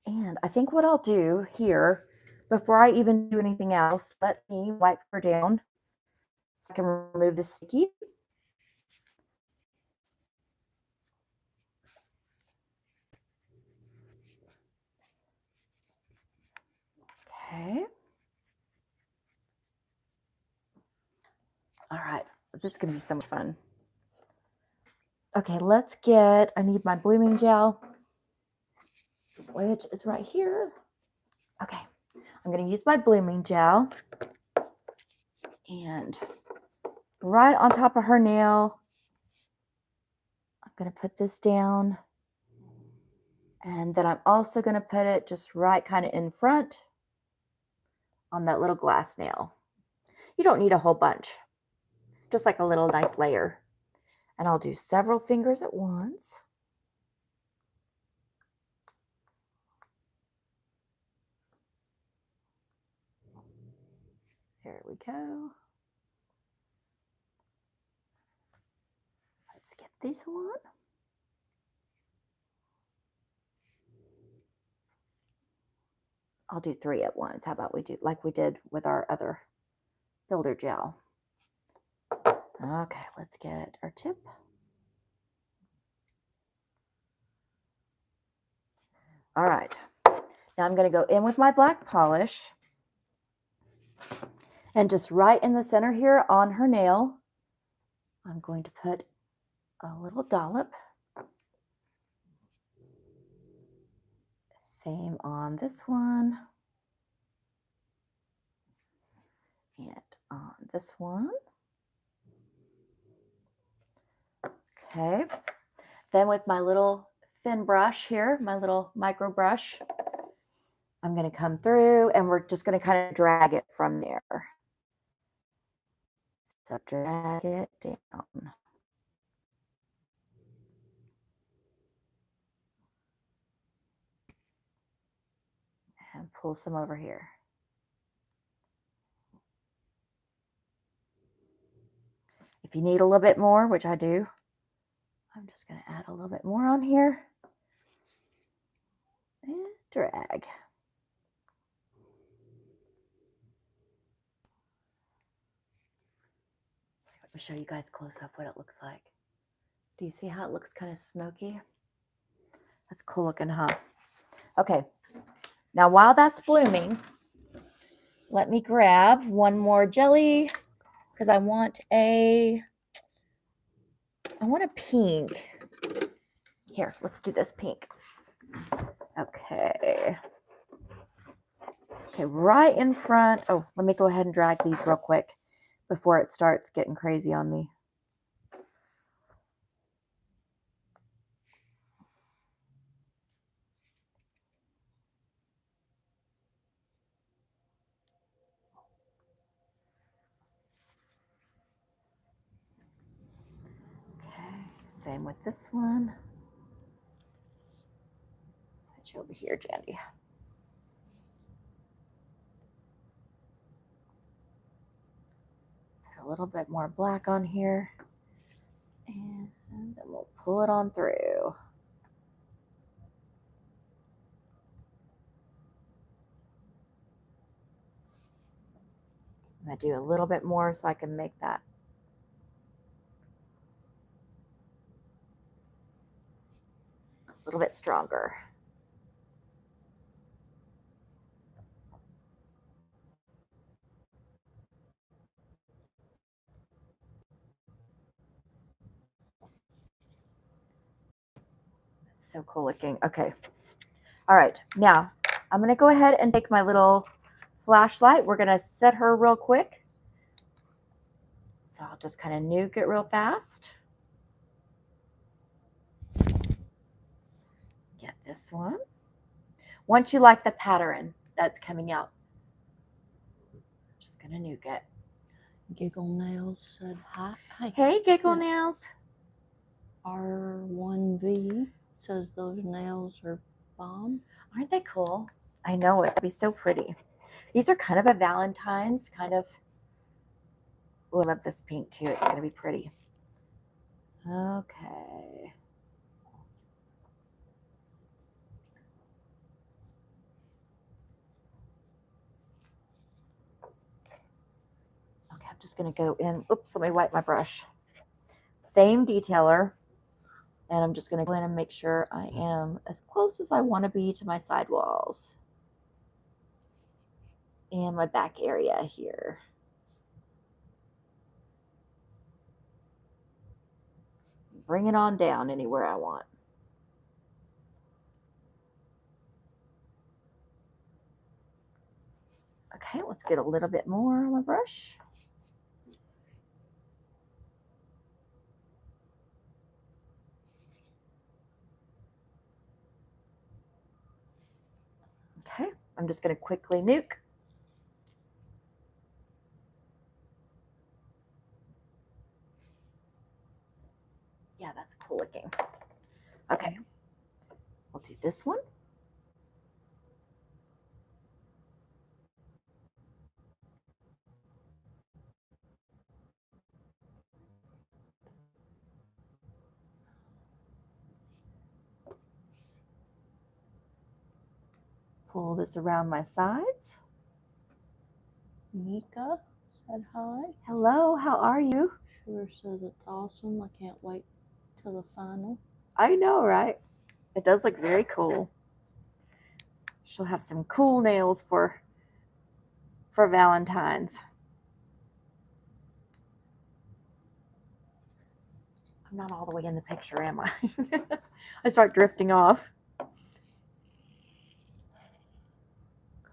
And I think what I'll do here, before I even do anything else, let me wipe her down so I can remove the sticky. Okay. All right. This is going to be so much fun. Okay, I need my blooming gel, which is right here. Okay, I'm going to use my blooming gel and right on top of her nail, I'm going to put this down. And then I'm also going to put it just right kind of in front on that little glass nail. You don't need a whole bunch, just like a little nice layer. And I'll do several fingers at once. There we go. Let's get this one. I'll do 3 at once. How about we do like we did with our other builder gel? Okay, let's get our tip. All right. Now I'm going to go in with my black polish and just right in the center here on her nail, I'm going to put a little dollop. Same on this one. And on this one. Okay. Then with my little thin brush here, my little micro brush, I'm going to come through and we're just going to kind of drag it from there. So drag it down. And pull some over here. If you need a little bit more, which I do, I'm just going to add a little bit more on here. And drag. Let me show you guys close up what it looks like. Do you see how it looks kind of smoky? That's cool looking, huh? Okay. Now while that's blooming, let me grab one more jelly because I want a pink. Here, let's do this pink. Okay. Okay, right in front. Oh, let me go ahead and drag these real quick before it starts getting crazy on me. Okay, same with this one. Put you over here, Jandy. Put a little bit more black on here. And then we'll pull it on through. I'm going to do a little bit more so I can make that a little bit stronger. That's so cool looking. Okay. All right. Now I'm going to go ahead and take my little flashlight. We're going to set her real quick. So I'll just kind of nuke it real fast. Get this one. Once you like the pattern that's coming out, I'm just going to nuke it. Giggle Nails said hi. Hey, Giggle Nails. R1V says those nails are bomb. Aren't they cool? I know it. It'd be so pretty. These are kind of a Valentine's kind of. Oh, I love this pink too. It's going to be pretty. Okay. Okay, I'm just going to go in. Oops, let me wipe my brush. Same detailer. And I'm just going to go in and make sure I am as close as I want to be to my side walls. And my back area here. Bring it on down anywhere I want. Okay, let's get a little bit more on my brush. Okay, I'm just going to quickly nuke. Yeah, that's cool looking. Okay, we'll do this one. Pull this around my sides. Mika said hi. Hello, how are you? Sure says it's awesome. I can't wait till the final. I know, right? It does look very cool. She'll have some cool nails for Valentine's. I'm not all the way in the picture, am I? I start drifting off.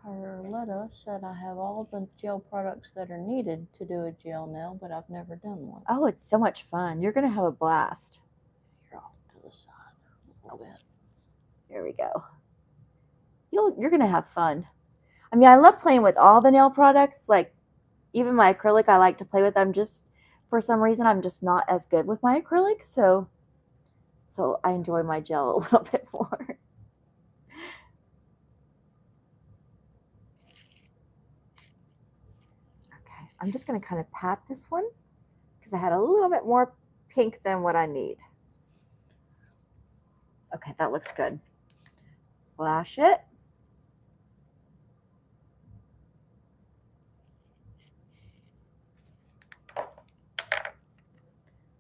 Carletta said I have all the gel products that are needed to do a gel nail, but I've never done one. Oh, it's so much fun. You're going to have a blast. You're off to the side a little bit. There we go. You're going to have fun. I mean, I love playing with all the nail products. Like, even my acrylic, I like to play with. For some reason, I'm just not as good with my acrylic. So I enjoy my gel a little bit more. Okay, I'm just going to kind of pat this one because I had a little bit more pink than what I need. Okay, that looks good. Flash it.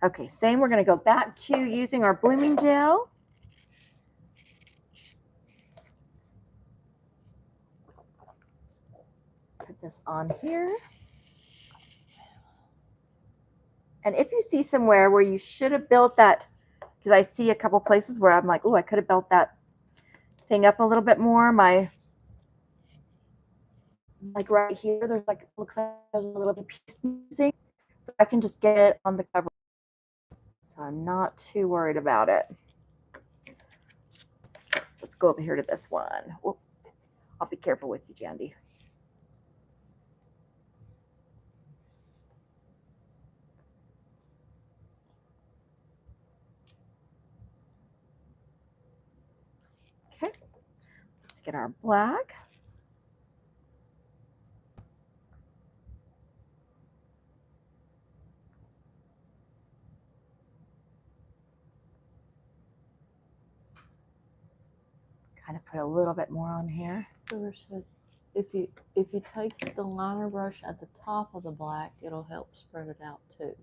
Okay, same. We're going to go back to using our blooming gel. Put this on here. And if you see somewhere where you should have built that, because I see a couple places where I'm like, oh, I could have built that thing up a little bit more. Like right here, there's like, looks like there's a little bit of piece missing. I can just get it on the cover. So I'm not too worried about it. Let's go over here to this one. Whoop. I'll be careful with you, Jandy. Okay, let's get our black. Kind of put a little bit more on here. Sugar said if you take the liner brush at the top of the black, it'll help spread it out too.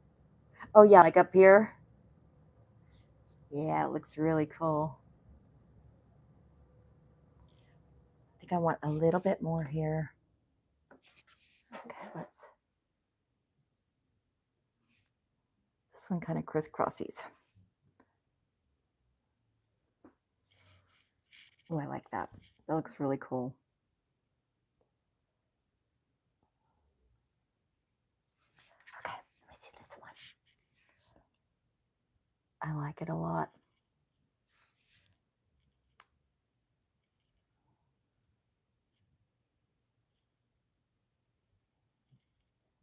Oh yeah, like up here. Yeah, it looks really cool. I think I want a little bit more here. Okay, let's. This one kind of crisscrossies. Oh, I like that. That looks really cool. Okay, let me see this one. I like it a lot.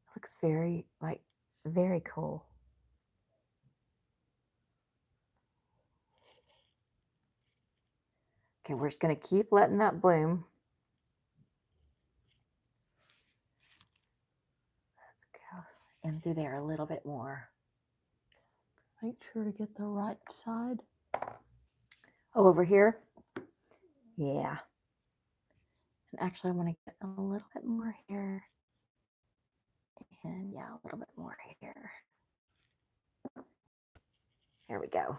It looks very cool. Okay, we're just going to keep letting that bloom. Let's go in through there a little bit more. Make sure to get the right side. Oh, over here? Yeah. And actually, I want to get a little bit more here. And yeah, a little bit more here. There we go.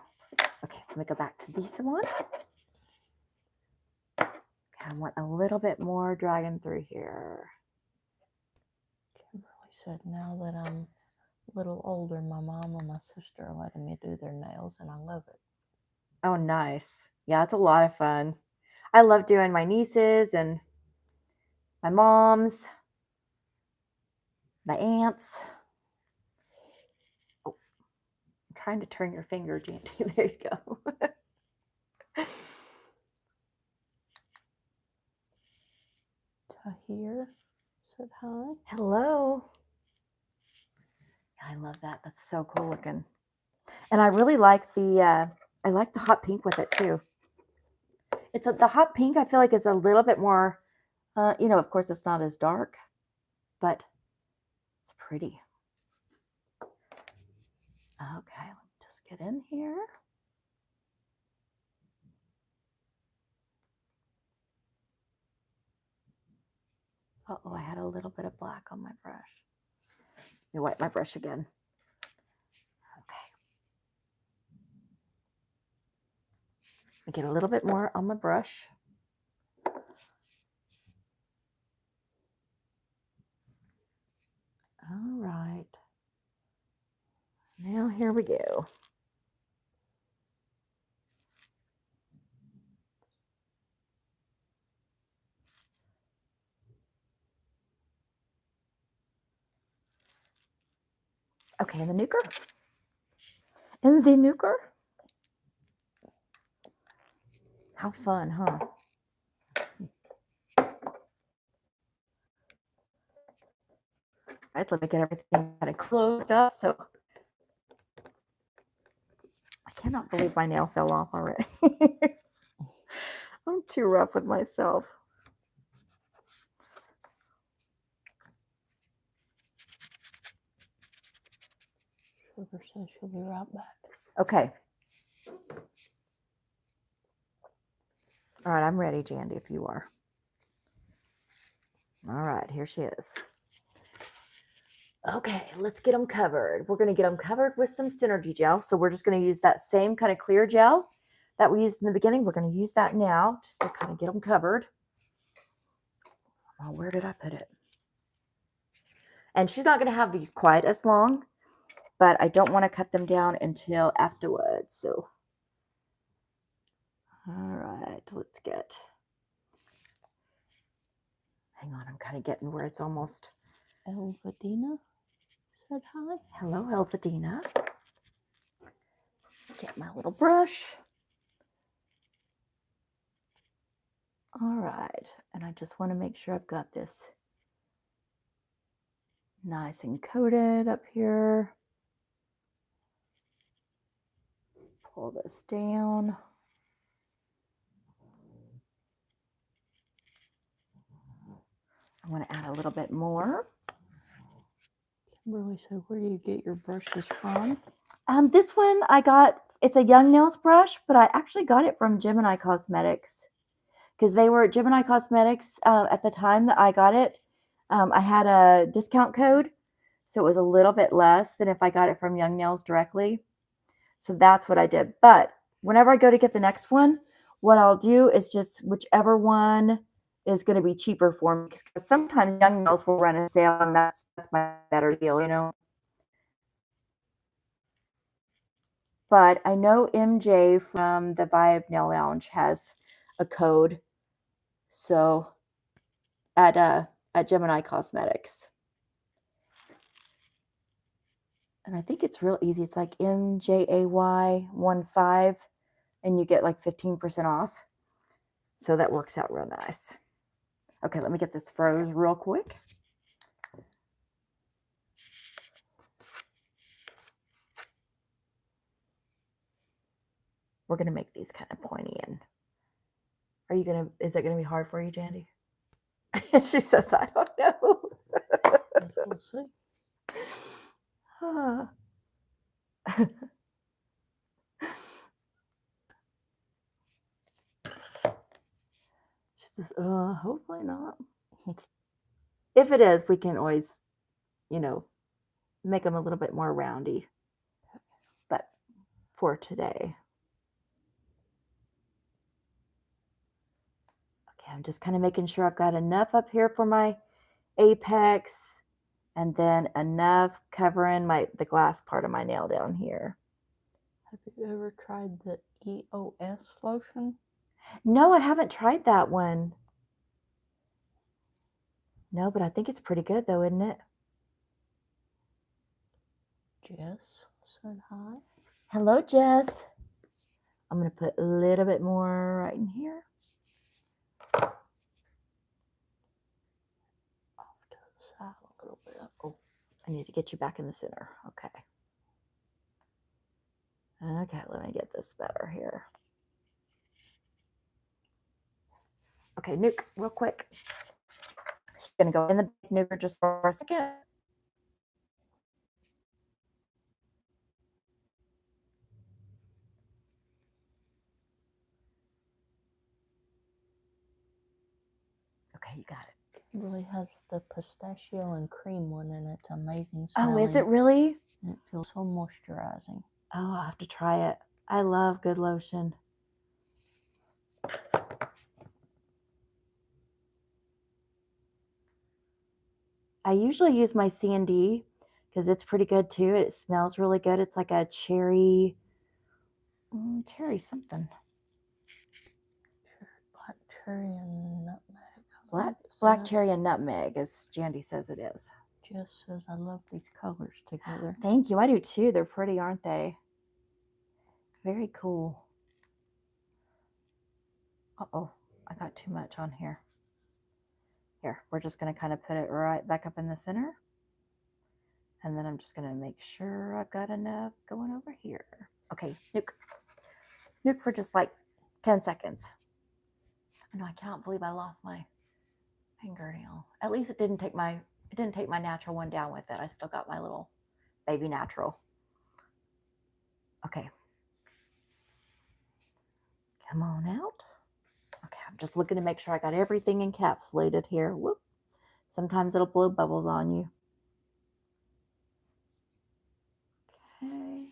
Okay, let me go back to this one. Okay, I want a little bit more dragging through here. Kimberly said now that I'm a little older, my mom and my sister are letting me do their nails, and I love it. Oh, nice. Yeah, it's a lot of fun. I love doing my nieces and my mom's. the ants. Oh, I'm trying to turn your finger, Jandy. There you go. Tahir said hi. Hello. I love that. That's so cool looking. And I really like the hot pink with it too. The hot pink I feel like is a little bit more, of course it's not as dark, but it's pretty. Okay, let me just get in here. Uh-oh, I had a little bit of black on my brush. Let me wipe my brush again. Okay. I get a little bit more on my brush. All right. Now here we go. Okay, and the nuker. And the nuker. How fun, huh? All right, let me get everything kind of closed up. So I cannot believe my nail fell off already. I'm too rough with myself. Sugar says she'll be right back. Okay. All right, I'm ready, Jandy, if you are. All right, here she is. Okay, let's get them covered. We're going to get them covered with some Synergy gel. So we're just going to use that same kind of clear gel that we used in the beginning. We're going to use that now just to kind of get them covered. Oh, where did I put it? And she's not going to have these quite as long, but I don't want to cut them down until afterwards. So, all right, let's get, hang on, I'm kind of getting where it's almost. Elvadina said hi. Hello, Elvadina. Get my little brush. All right, and I just want to make sure I've got this nice and coated up here. Pull this down. I want to add a little bit more. Kimberly said, where do you get your brushes from? This one I got, it's a Young Nails brush, but I actually got it from Gemini Cosmetics because they were at Gemini Cosmetics at the time that I got it. I had a discount code, so it was a little bit less than if I got it from Young Nails directly. So that's what I did. But whenever I go to get the next one, what I'll do is just whichever one is going to be cheaper for me, because sometimes Young Nails will run a sale, and that's my better deal, you know. But I know MJ from the B.I.A.B Nail Lounge has a code, so at Gemini Cosmetics. And I think it's real easy. It's like MJAY15, and you get like 15% off. So that works out real nice. Okay, let me get this froze real quick. We're going to make these kind of pointy in. Is it going to be hard for you, Jandy? She says, I don't know. We'll see. She says, hopefully not. If it is, we can always, make them a little bit more roundy. But for today. Okay, I'm just kind of making sure I've got enough up here for my apex, and then enough covering the glass part of my nail down here. Have you ever tried the EOS lotion? No, I haven't tried that one. No, but I think it's pretty good though, isn't it? Jess said hi. Hello, Jess. I'm going to put a little bit more right in here. Off to the side a little bit. Oh, I need to get you back in the center. Okay. Okay, let me get this better here. Okay, nuke, real quick. She's going to go in the nuker just for a second. Okay, you got it. It really has the pistachio and cream one, and it's amazing Oh, smelling. is it really? And it feels so moisturizing. Oh, I'll have to try it. I love good lotion. I usually use my C&D because it's pretty good too. It smells really good. It's like a cherry something. Black cherry and nutmeg. Black cherry and nutmeg, as Jandy says it is. Jess says, I love these colors together. Thank you. I do too. They're pretty, aren't they? Very cool. Uh-oh, I got too much on here. Here, we're just going to kind of put it right back up in the center. And then I'm just going to make sure I've got enough going over here. Okay, nuke. Nuke for just like 10 seconds. No, I cannot believe I lost my fingernail. At least it didn't take my natural one down with it. I still got my little baby natural. Okay. Come on out. Okay, I'm just looking to make sure I got everything encapsulated here. Whoop. Sometimes it'll blow bubbles on you. Okay.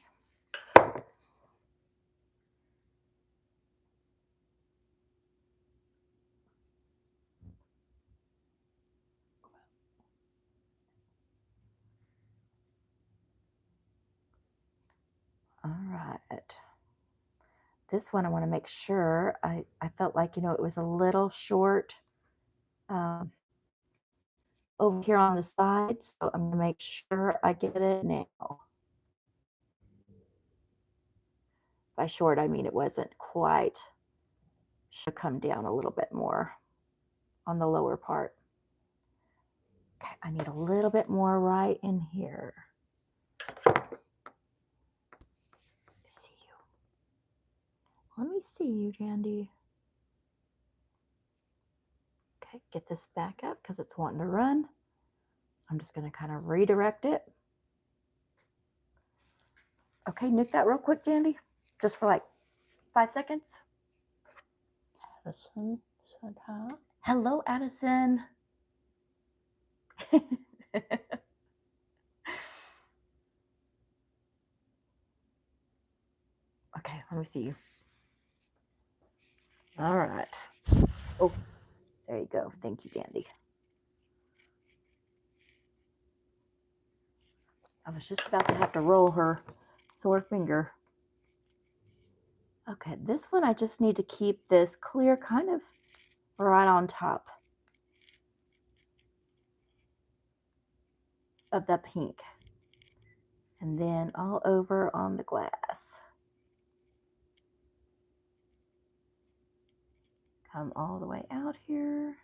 All right. This one I want to make sure. I felt like, it was a little short over here on the side. So I'm going to make sure I get it now. By short, I mean it wasn't quite. Should come down a little bit more on the lower part. Okay, I need a little bit more right in here. See you. Let me see you, Jandy. Okay, get this back up because it's wanting to run. I'm just going to kind of redirect it. Okay, nuke that real quick, Jandy. Just for like 5 seconds. Addison said hi. Hello, Addison. Okay, let me see you. All right. Oh, there you go. Thank you, Jandy. I was just about to have to roll her sore finger. Okay, this one I just need to keep this clear kind of right on top of the pink. And then all over on the glass. Come all the way out here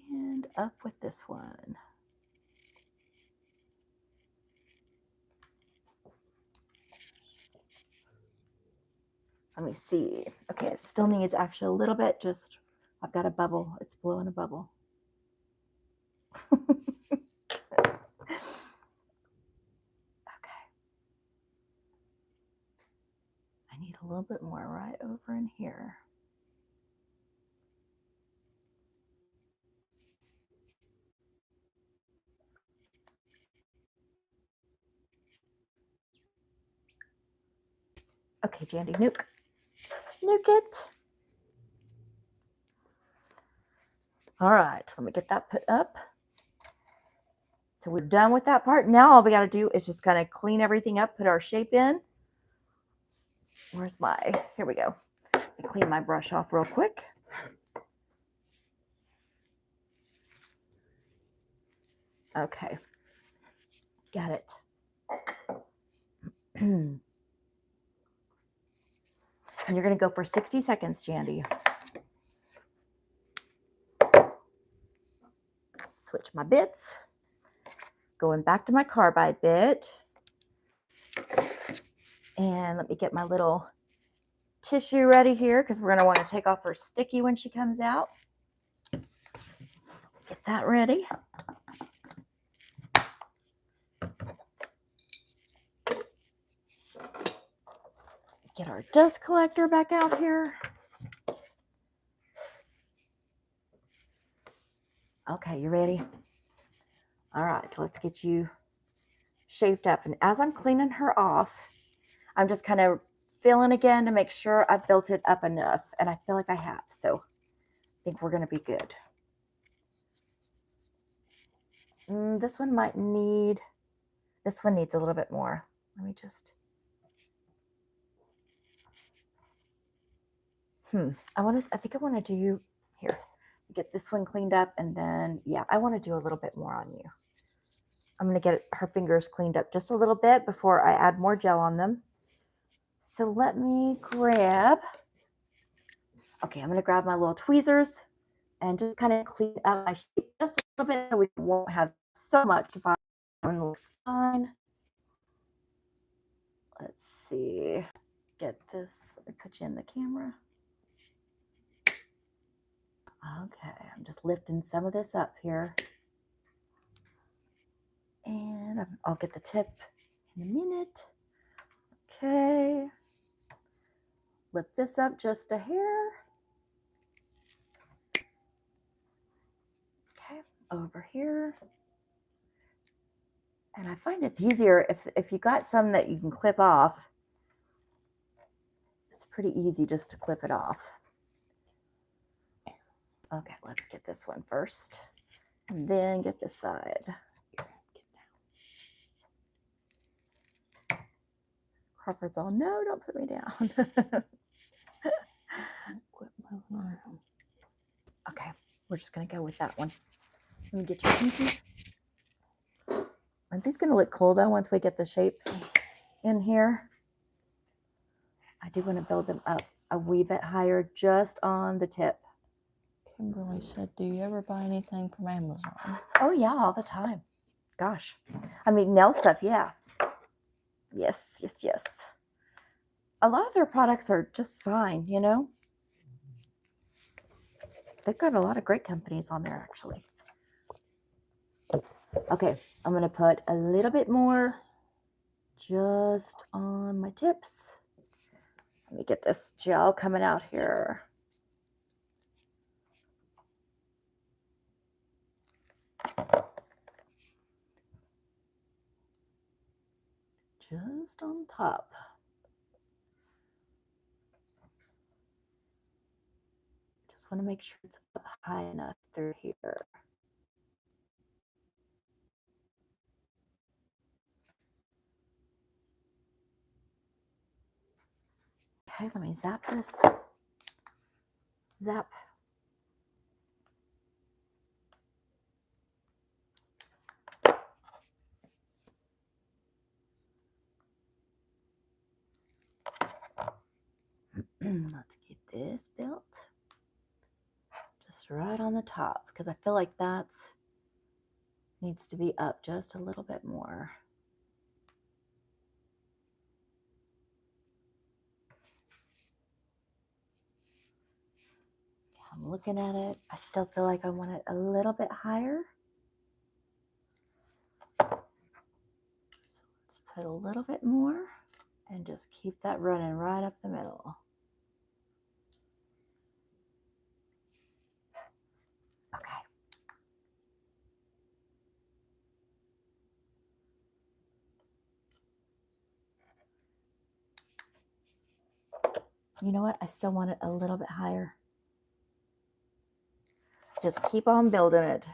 and up with this one. Let me see. Okay, it still needs actually a little bit. Just, I've got a bubble. It's blowing a bubble. Okay. I need a little bit more right over in here. Okay, Jandy, nuke. Nuke it. All right, so let me get that put up. So we're done with that part. Now all we got to do is just kind of clean everything up, put our shape in. Where's my, here we go. Let me clean my brush off real quick. Okay, got it. And you're going to go for 60 seconds, Jandy. Switch my bits. Going back to my carbide bit. And let me get my little tissue ready here because we're going to want to take off her sticky when she comes out. Get that ready. Get our dust collector back out here. Okay, you ready? All right, let's get you shaped up. And as I'm cleaning her off, I'm just kind of feeling again to make sure I've built it up enough. And I feel like I have, so I think we're going to be good. This one needs a little bit more. Let me just, I think I want to do, here, get this one cleaned up. And then, yeah, I want to do a little bit more on you. I'm going to get her fingers cleaned up just a little bit before I add more gel on them. So let me grab, okay, I'm going to grab my little tweezers and just kind of clean up my shape just a little bit so we won't have so much. One looks fine. Let's see. Get this. Let me put you in the camera. Okay, I'm just lifting some of this up here. And I'll get the tip in a minute. Okay. Lift this up just a hair. Okay, over here. And I find it's easier if you got some that you can clip off. It's pretty easy just to clip it off. Okay, let's get this one first. And then get this side. Crawford's all, no, don't put me down. Quit moving around. Okay, we're just going to go with that one. Let me get your pinky. Aren't these going to look cool, though, once we get the shape in here? I do want to build them up a wee bit higher just on the tip. Kimberly said, do you ever buy anything from Amazon? Oh, yeah, all the time. Gosh. I mean, nail stuff, yeah. Yes, yes, yes. A lot of their products are just fine, you know? They've got a lot of great companies on there, actually. Okay, I'm going to put a little bit more just on my tips. Let me get this gel coming out here. Just on top. Just want to make sure it's up high enough through here. Okay, let me zap this. Zap. Let's get this built. Just right on the top, because I feel like that needs to be up just a little bit more. I'm looking at it. I still feel like I want it a little bit higher. So let's put a little bit more and just keep that running right up the middle. Okay. You know what? I still want it a little bit higher. Just keep on building it.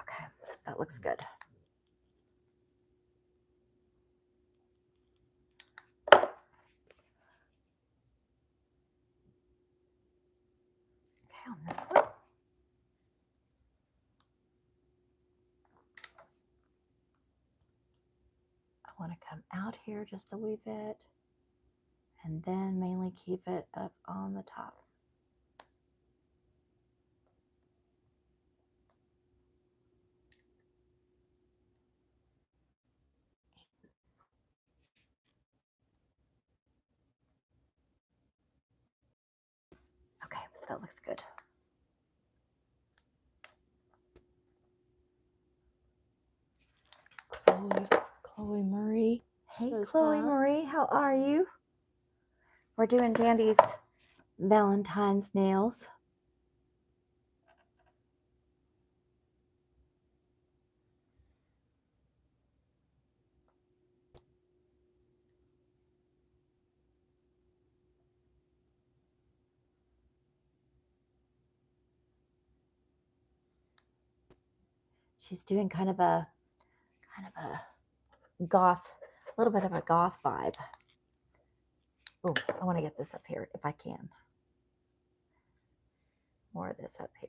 Okay, that looks good. Okay, on this one. I want to come out here just a wee bit and then mainly keep it up on the top. Okay, that looks good. Chloe Marie. Hey, Chloe Marie, how are you? We're doing Jandy's Valentine's nails. She's doing kind of a goth, a little bit of a goth vibe. Oh, I want to get this up here if I can. More of this up here.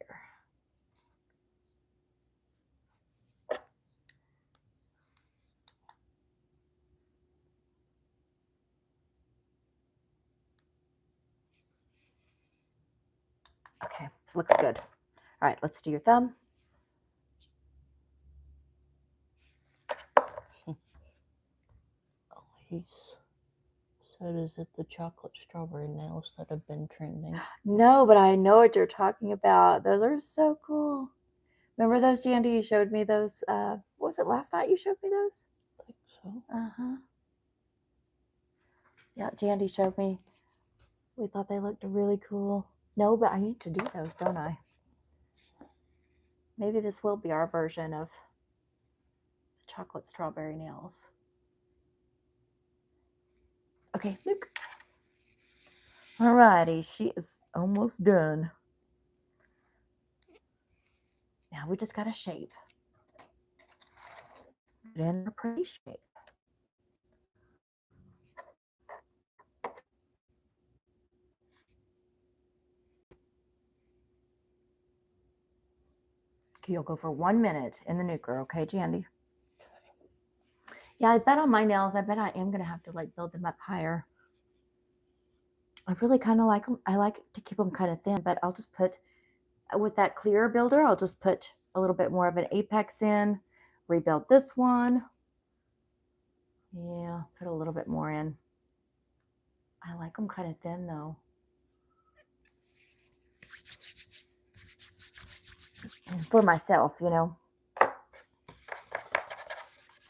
Okay, looks good. All right, let's do your thumb. Elise said, is it the chocolate strawberry nails that have been trending? No, but I know what you're talking about. Those are so cool. Remember those, Jandy? You showed me those. What was it last night? You showed me those? I think so. Yeah, Jandy showed me. We thought they looked really cool. No, but I need to do those, don't I? Maybe this will be our version of the chocolate strawberry nails. Okay, look. Alrighty, she is almost done. Now we just got a shape. Put in a pretty shape. Okay, you'll go for 1 minute in the nuker, okay, Jandy? Yeah, I bet on my nails, I bet I am going to have to like build them up higher. I really kind of like them. I like to keep them kind of thin, but I'll just put, with that clear builder, I'll just put a little bit more of an apex in, rebuild this one. Yeah, put a little bit more in. I like them kind of thin though. For myself, you know.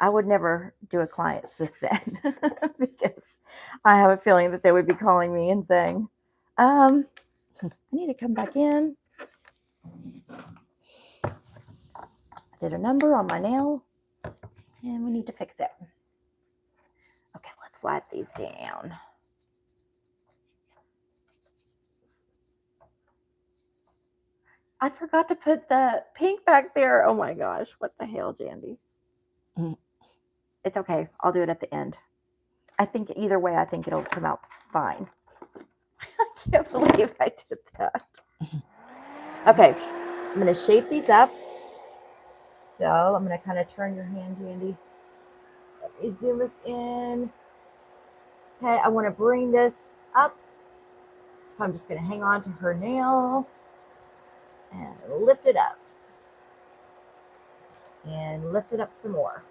I would never do a client's this thin because I have a feeling that they would be calling me and saying, I need to come back in. I did a number on my nail and we need to fix it. Okay, let's wipe these down. I forgot to put the pink back there. Oh my gosh, what the hell, Jandy? It's okay. I'll do it at the end. I think either way, I think it'll come out fine. I can't believe I did that. Okay, I'm going to shape these up. So I'm going to kind of turn your hand, Jandy. Let me zoom us in. Okay, I want to bring this up. So I'm just going to hang on to her nail and lift it up. And lift it up some more.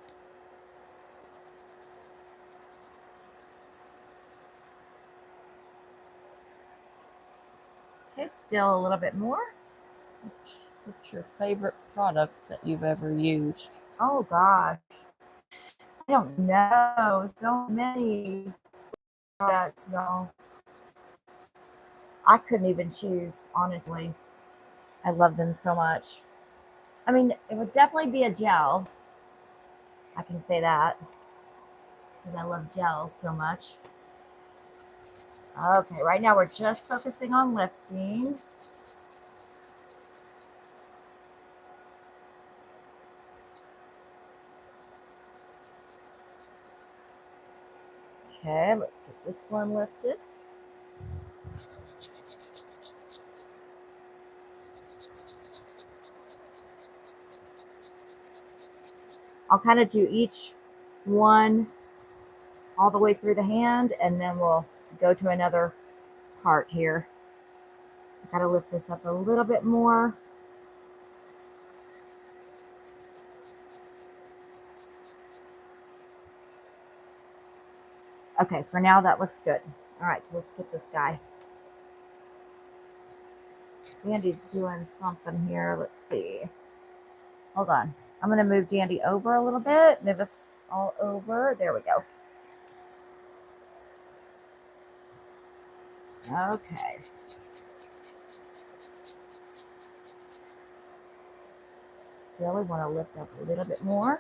Okay, still a little bit more. What's your favorite product that you've ever used? Oh gosh, I don't know. So many products, y'all. I couldn't even choose, honestly. I love them so much. I mean, it would definitely be a gel. I can say that because I love gels so much. Okay, right now we're just focusing on lifting. Okay, let's get this one lifted. I'll kind of do each one all the way through the hand, and then we'll go to another part here. I gotta lift this up a little bit more. Okay, for now that looks good. All right, so let's get this guy. Dandy's doing something here. Let's see. Hold on. I'm going to move Dandy over a little bit. Move us all over. There we go. Okay. Still, we want to lift up a little bit more.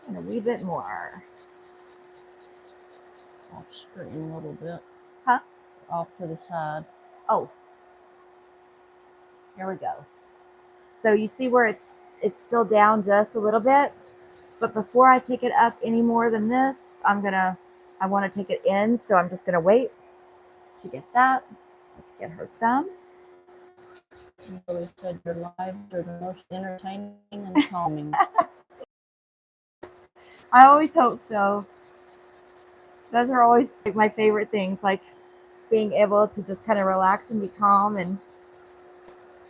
And a wee bit more. Off screen a little bit. Huh? Off to the side. Oh. Here we go. So you see where it's still down just a little bit. But before I take it up any more than this, I want to take it in. So I'm just going to wait to get that. Let's get her thumb. You always said your lives are the most entertaining and calming. I always hope so. Those are always like my favorite things, like being able to just kind of relax and be calm and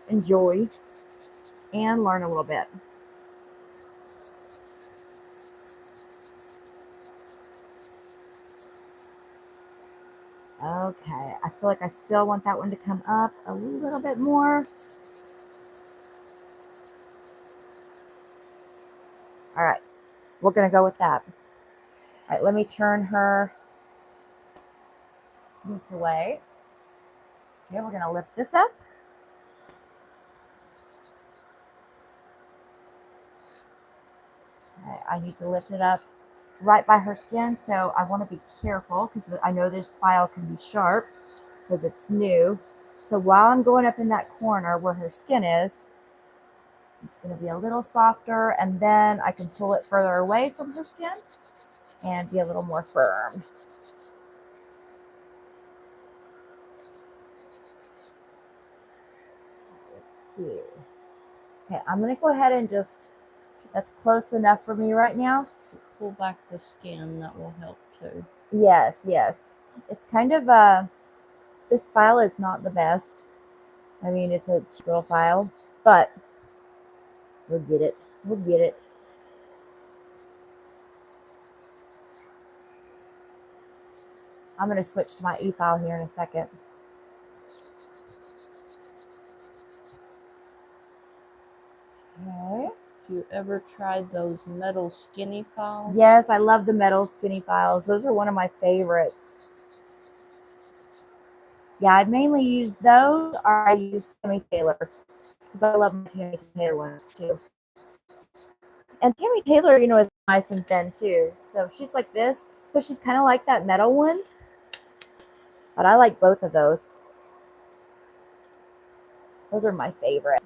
enjoy and learn a little bit. Okay, I feel like I still want that one to come up a little bit more. All right, we're going to go with that. All right, let me turn her this way. Okay, we're going to lift this up. Okay, I need to lift it up right by her skin, so I want to be careful because I know this file can be sharp because it's new. So while I'm going up in that corner where her skin is, I'm just going to be a little softer, and then I can pull it further away from her skin and be a little more firm. Let's see. Okay, I'm going to go ahead and just, that's close enough for me right now. Pull back the skin, that will help too. Yes, yes. It's kind of, this file is not the best. I mean, it's a cheap little file, but we'll get it. We'll get it. I'm going to switch to my e-file here in a second. Okay. Have you ever tried those metal skinny files? Yes, I love the metal skinny files. Those are one of my favorites. Yeah, I mainly use those, or I use Tammy Taylor because I love my Tammy Taylor ones too. And Tammy Taylor, you know, is nice and thin too. So she's like this. So she's kind of like that metal one. But I like both of those. Those are my favorite.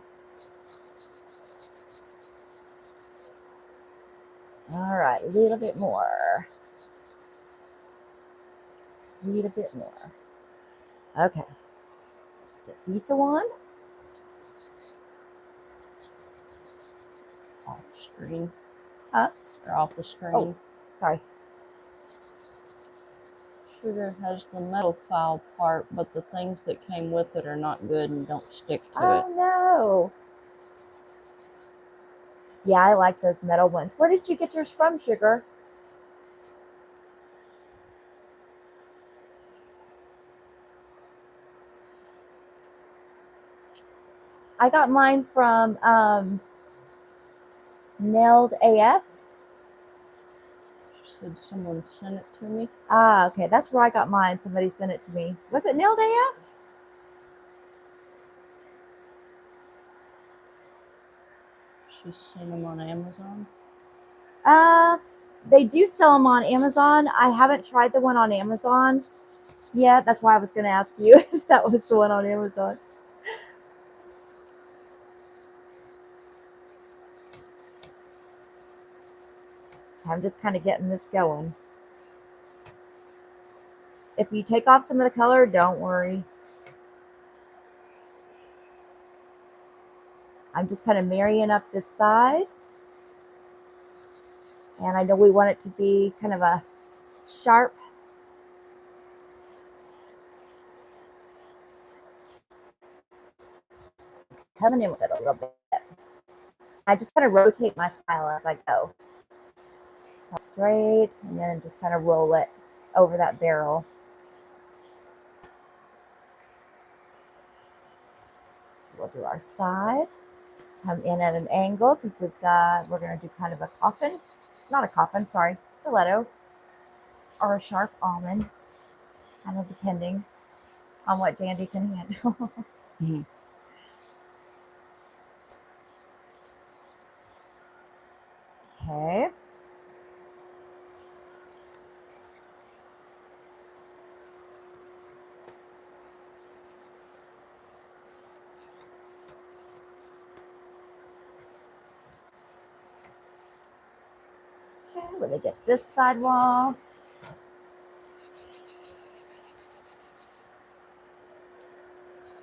All right, a little bit more. A little bit more. Okay. Let's get Lisa one. Off screen. Huh? Or off the screen. Oh, sorry. Sugar has the metal file part, but the things that came with it are not good and don't stick to it. Oh, no. Yeah, I like those metal ones. Where did you get yours from, Sugar? I got mine from Nailed AF. She said someone sent it to me. Ah, okay. That's where I got mine. Somebody sent it to me. Was it Nailed AF? She's seen them on Amazon. They do sell them on Amazon. I haven't tried the one on Amazon yet. That's why I was going to ask you if that was the one on Amazon. I'm just kind of getting this going. If you take off some of the color, don't worry. I'm just kind of marrying up this side. And I know we want it to be kind of a sharp. Coming in with it a little bit. I just kind of rotate my file as I go. So straight, and then just kind of roll it over that barrel. So we'll do our side. Come in at an angle because we're going to do kind of a coffin. Not a coffin, sorry, stiletto. Or a sharp almond. Kind of depending on what Jandy can handle. Mm-hmm. Okay. Okay, let me get this side wall.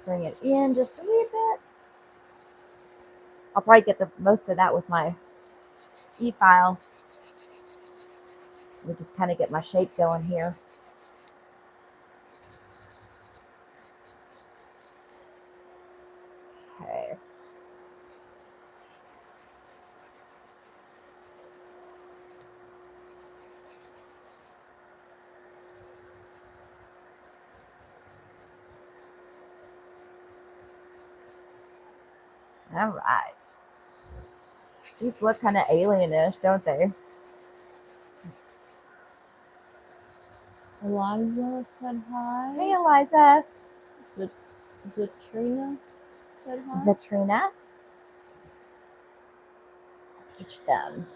Bring it in just a wee bit. I'll probably get the most of that with my e-file. Let me just kind of get my shape going here. Okay. All right. These look kind of alienish, don't they? Eliza said hi. Hey, Eliza. Zatrina said hi. Zatrina. Let's get you them.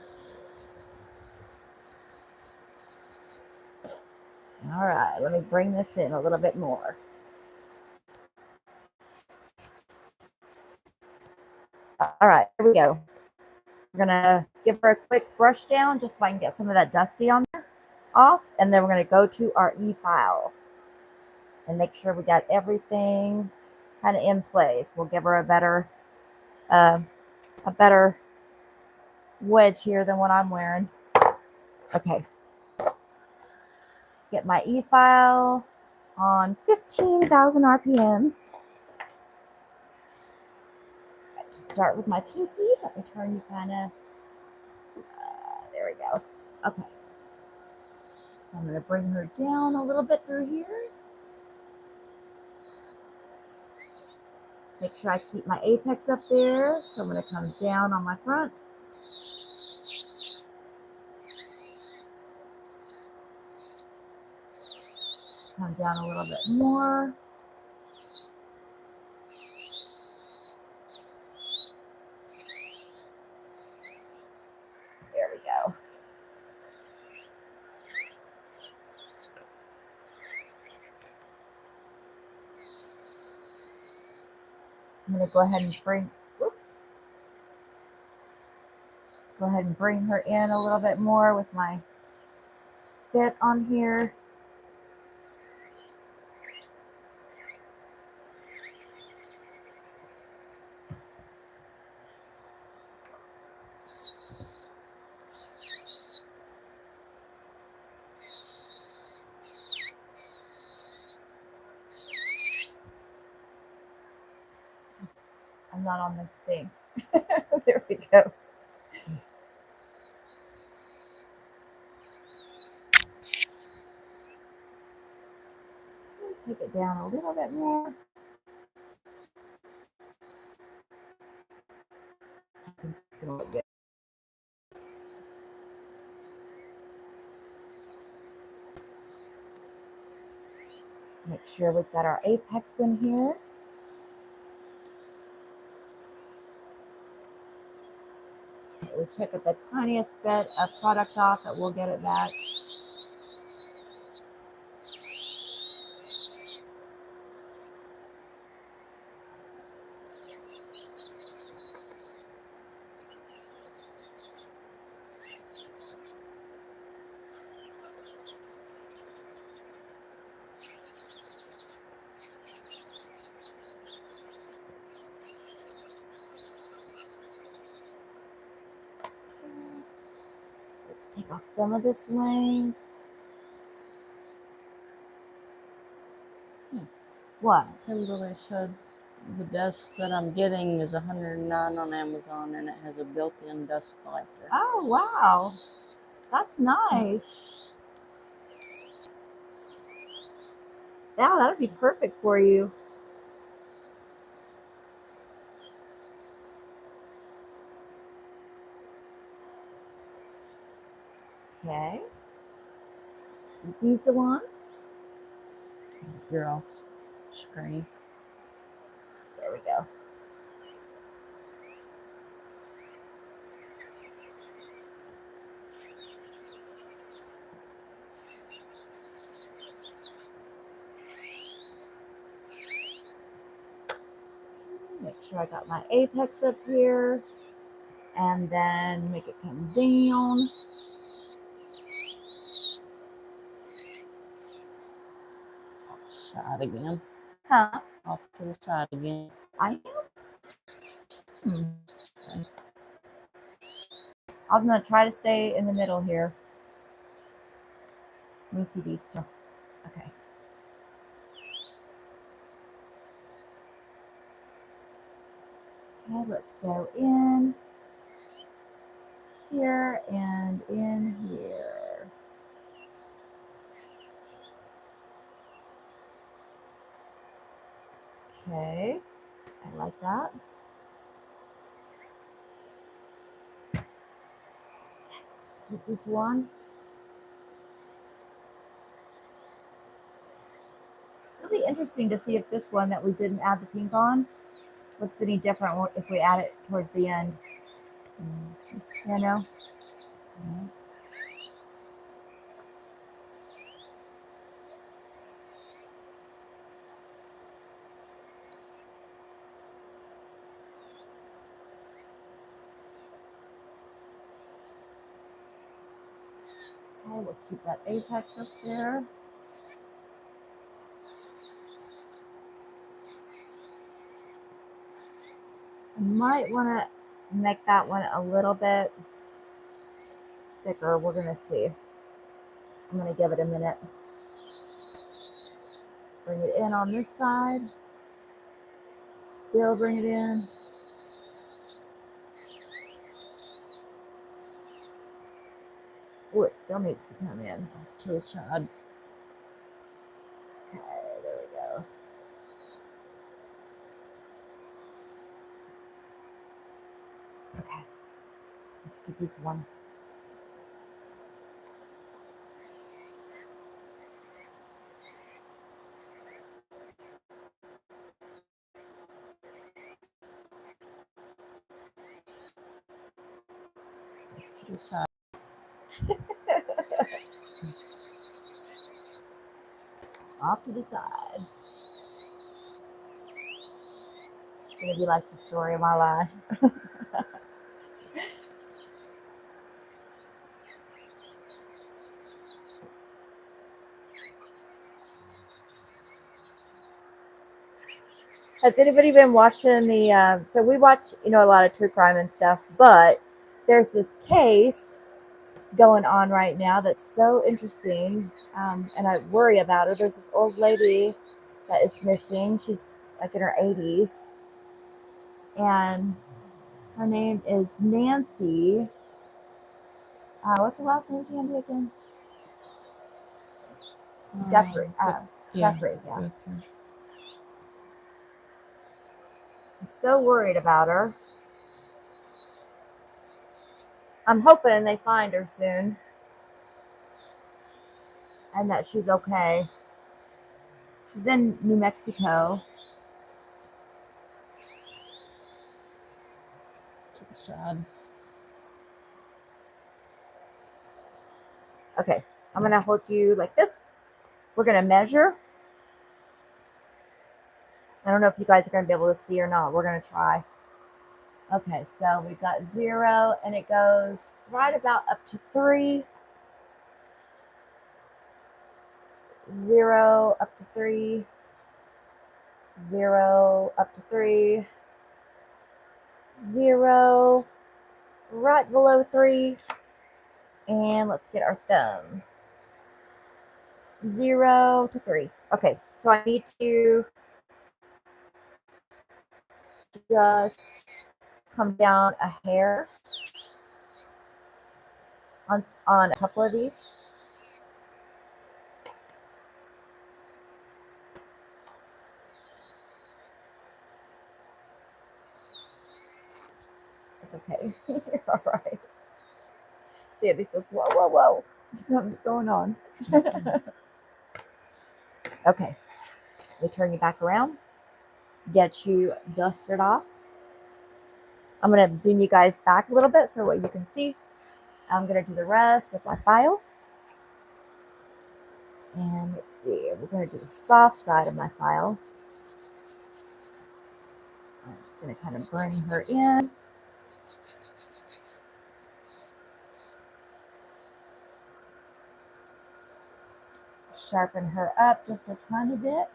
All right, let me bring this in a little bit more. All right, here we go. We're gonna give her a quick brush down just so I can get some of that dusty on there off, and then we're gonna go to our e-file and make sure we got everything kind of in place. We'll give her a better wedge here than what I'm wearing. Okay. Get my e-file on 15,000 RPMs. Right, to start with my pinky, let me turn you kind of, there we go. Okay. So I'm going to bring her down a little bit through here. Make sure I keep my apex up there. So I'm going to come down on my front. Come down a little bit more. There we go. I'm going to go ahead and bring her in a little bit more with my bit on here. I'm not on the thing. There we go. Take it down a little bit more. I think it's going to look good. Make sure we've got our apex in here. We took the tiniest bit of product off, but we'll get it back. take off some of this length. What? Kimberly said the desk that I'm getting is $109 on Amazon, and it has a built-in dust collector. Oh, wow. That's nice. Yeah, that'll be perfect for you. Okay. Let's keep these on. You're off screen. There we go. Make sure I got my apex up here. And then make it come down. Side again. Huh? Off to the side again. I am. Okay. I'm going to try to stay in the middle here. Let me see these two. Okay. Okay, let's go in here and in here. Okay, I like that. Let's keep this one. It'll be interesting to see if this one that we didn't add the pink on looks any different if we add it towards the end. You know? Okay, we'll keep that apex up there. I might want to make that one a little bit thicker. We're going to see. I'm going to give it a minute. Bring it in on this side. Still bring it in. Oh, it still needs to come in. To the side. Okay, there we go. Okay, let's get this one. To the side. Off to the side. It's going to be like the story of my life. Has anybody been watching the, so we watch, a lot of true crime and stuff, but there's this case going on right now that's so interesting, and I worry about her. There's this old lady that is missing. She's like in her 80s, and her name is Nancy. What's her last name, Candy, again? Guthrie. Guthrie, yeah. I'm so worried about her. I'm hoping they find her soon and that she's okay. She's in New Mexico. To the side. Okay, I'm going to hold you like this. We're going to measure. I don't know if you guys are going to be able to see or not. We're going to try. Okay, so we've got 0, and it goes right about up to 3. 0 up to 3. 0 up to 3. 0 right below 3. And let's get our thumb. 0 to 3. Okay, so I need to just come down a hair on a couple of these. It's okay. All right. Davey says, whoa, whoa, whoa. Something's going on. Okay. Let me turn you back around. Get you dusted off. I'm going to zoom you guys back a little bit so what you can see. I'm going to do the rest with my file. And let's see. We're going to do the soft side of my file. I'm just going to kind of bring her in. Sharpen her up just a tiny bit.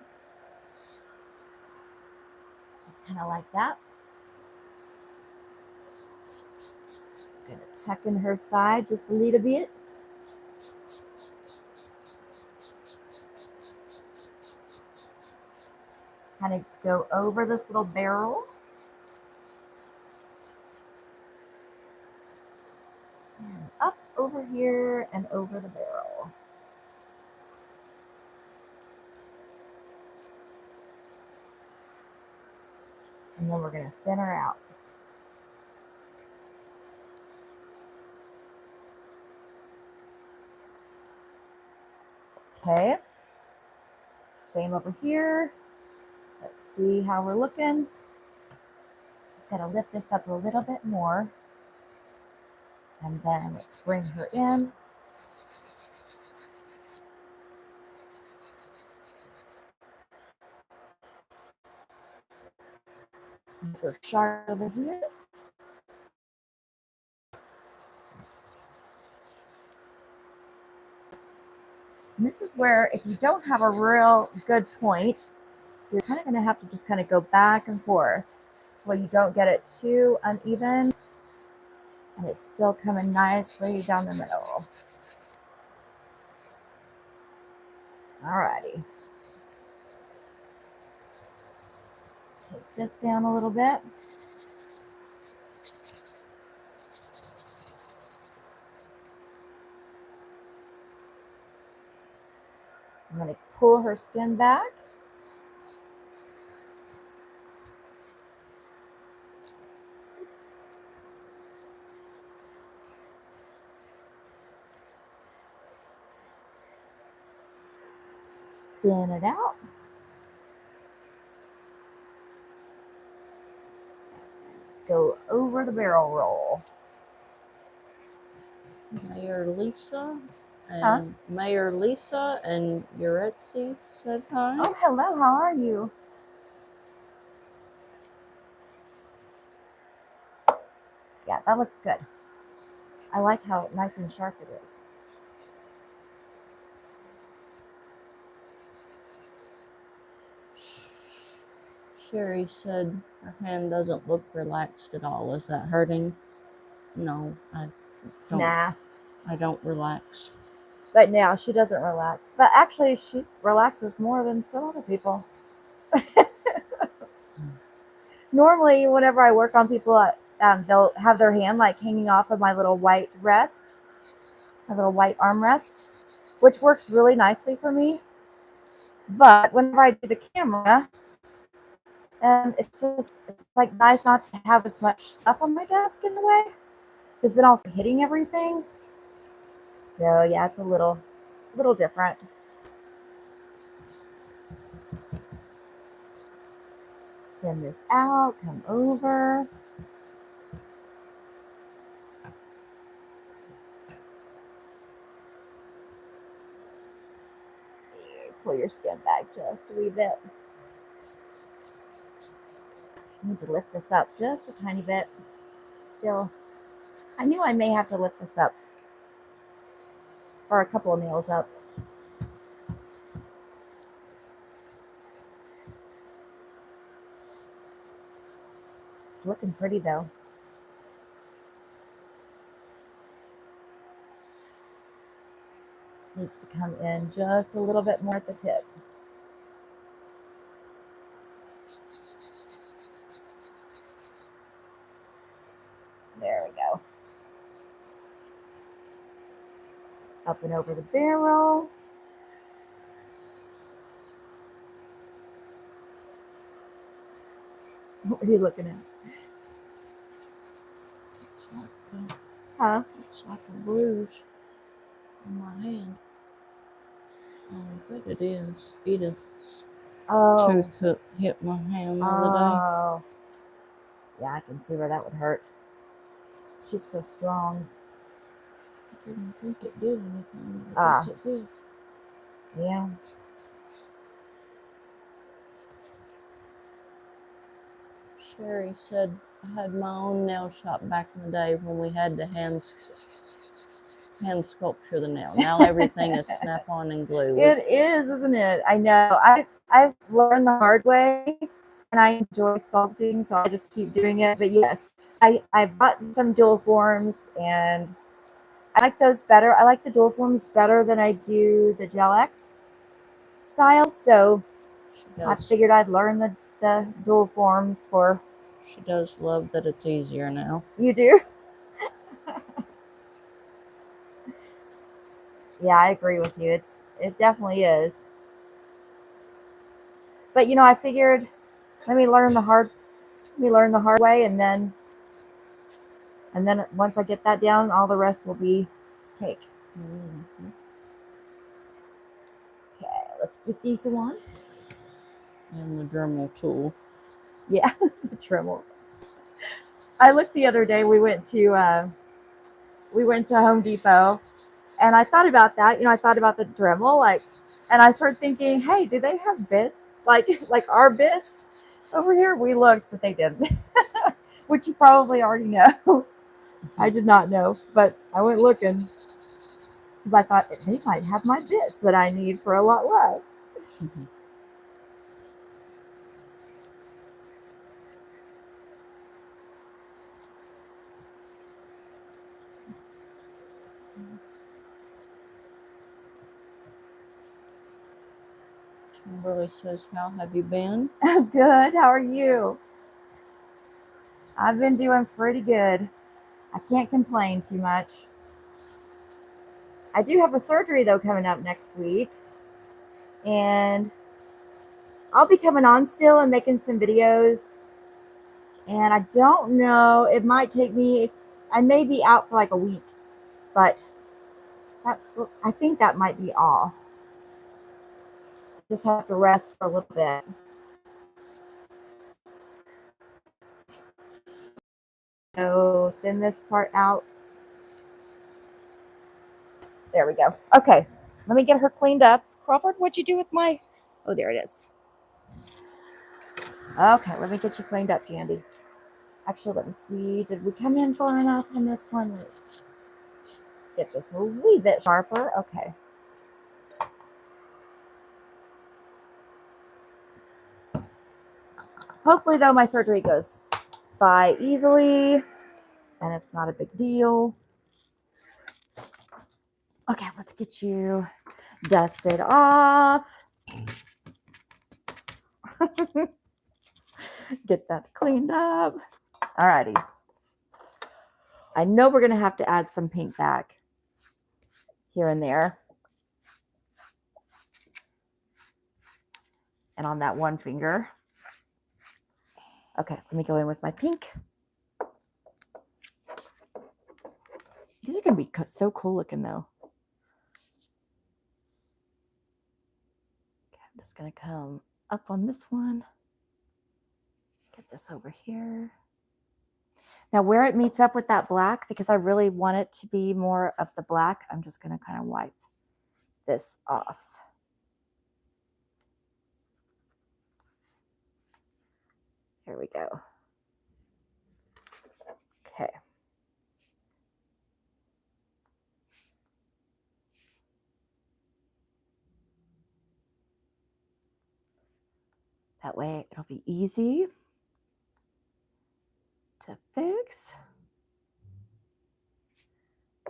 Just kind of like that. Gonna tuck in her side just a little bit. Kind of go over this little barrel. And up over here and over the barrel. And then we're gonna thin her out. Okay, same over here. Let's see how we're looking. Just gotta lift this up a little bit more. And then let's bring her in. Go sharp over here. And this is where if you don't have a real good point, you're kind of going to have to just kind of go back and forth so you don't get it too uneven and it's still coming nicely down the middle. Alrighty. Let's take this down a little bit. I'm going to pull her skin back. Thin it out. Let's go over the barrel roll. Mayor Lisa and Uretzi said hi. Oh, hello. How are you? Yeah, that looks good. I like how nice and sharp it is. Sherry said her hand doesn't look relaxed at all. Is that hurting? No, I don't. Nah. I don't relax. But now she doesn't relax. But actually, she relaxes more than some other people. Normally, whenever I work on people, they'll have their hand like hanging off of my little white rest, my little white armrest, which works really nicely for me. But whenever I do the camera, it's like nice not to have as much stuff on my desk in the way, because then I'll be hitting everything. So yeah, it's a little different. Thin this out, come over. Pull your skin back just a wee bit. I need to lift this up just a tiny bit. Still, I knew I may have to lift this up, or a couple of nails up. It's looking pretty though. just needs to come in just a little bit more at the tip. There we go. Up and over the barrel. What are you looking at? Huh? It's like a bruise on my hand. Oh, I bet it is. Edith's tooth hit my hand the other day. Oh. Yeah, I can see where that would hurt. She's so strong. I didn't think it did anything, but I guess it did. Yeah. Sherry said I had my own nail shop back in the day when we had to hand sculpture the nail. Now everything is snap-on and glue. It is, isn't it? I know. I've learned the hard way, and I enjoy sculpting, so I just keep doing it. But yes, I bought some dual forms, and I like those better. I like the dual forms better than I do the Gel X style. So I figured I'd learn the dual forms for. She does love that it's easier now. You do? Yeah, I agree with you. It definitely is. But I figured let me learn the hard way, and then once I get that down, all the rest will be cake. Mm-hmm. Okay, let's get these on. And the Dremel tool. Yeah, the Dremel. I looked the other day. We went to Home Depot, and I thought about that. I thought about the Dremel, and I started thinking, hey, do they have bits like our bits over here? We looked, but they didn't, which you probably already know. I did not know, but I went looking because I thought they might have my bits that I need for a lot less. Mm-hmm. Kimberly says, how have you been? Good. How are you? I've been doing pretty good. I can't complain too much. I do have a surgery, though, coming up next week. And I'll be coming on still and making some videos. And I don't know. It might take me... I may be out for like a week. But I think that might be all. Just have to rest for a little bit. So thin this part out. There we go. Okay, let me get her cleaned up. Crawford, what'd you do with my... Oh, there it is. Okay, let me get you cleaned up, Jandy. Actually, let me see. Did we come in far enough on this one? Get this a wee bit sharper. Okay. Hopefully, though, my surgery goes by easily and it's not a big deal. Okay, let's get you dusted off. Get that cleaned up. Alrighty. I know we're going to have to add some pink back here and there. And on that one finger. Okay, let me go in with my pink. These are going to be so cool looking, though. Okay, I'm just going to come up on this one. Get this over here. Now, where it meets up with that black, because I really want it to be more of the black, I'm just going to kind of wipe this off. There we go. Okay. That way it'll be easy to fix.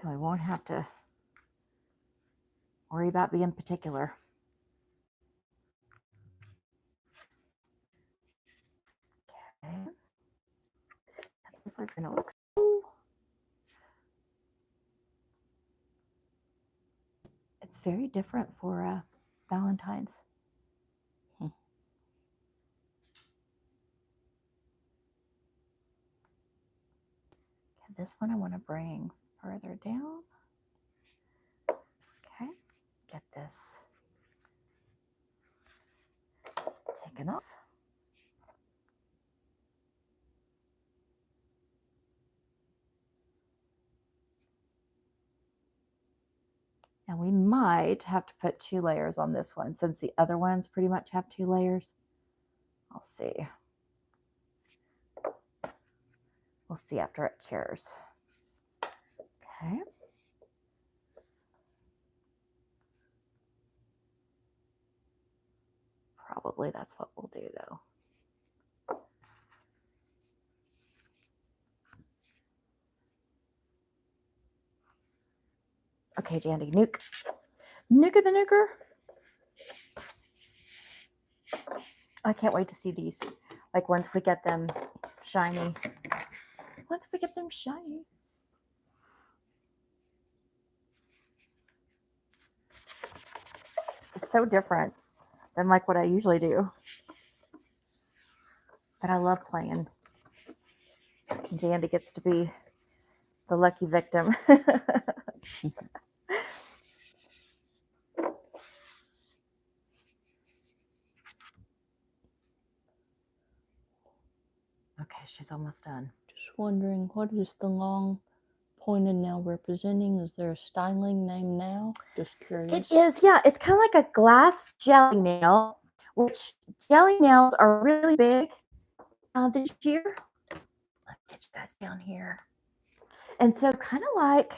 And we won't have to worry about being particular. Okay. Those are going to look so... It's very different for Valentine's. Okay, this one I want to bring further down. Okay, get this taken off. And we might have to put 2 layers on this one since the other ones pretty much have 2 layers. I'll see. We'll see after it cures. Okay. Probably that's what we'll do though. Okay, Jandy, nuke. Nuke of the nuker. I can't wait to see these. Like once we get them shiny. Once we get them shiny. It's so different than like what I usually do. But I love playing. And Jandy gets to be the lucky victim. Okay, she's almost done. Just wondering, what is the long pointed nail representing? Is there a styling name now? Just curious. It is, yeah. It's kind of like a glass jelly nail, which jelly nails are really big this year. Let me get you guys down here. And so kind of like,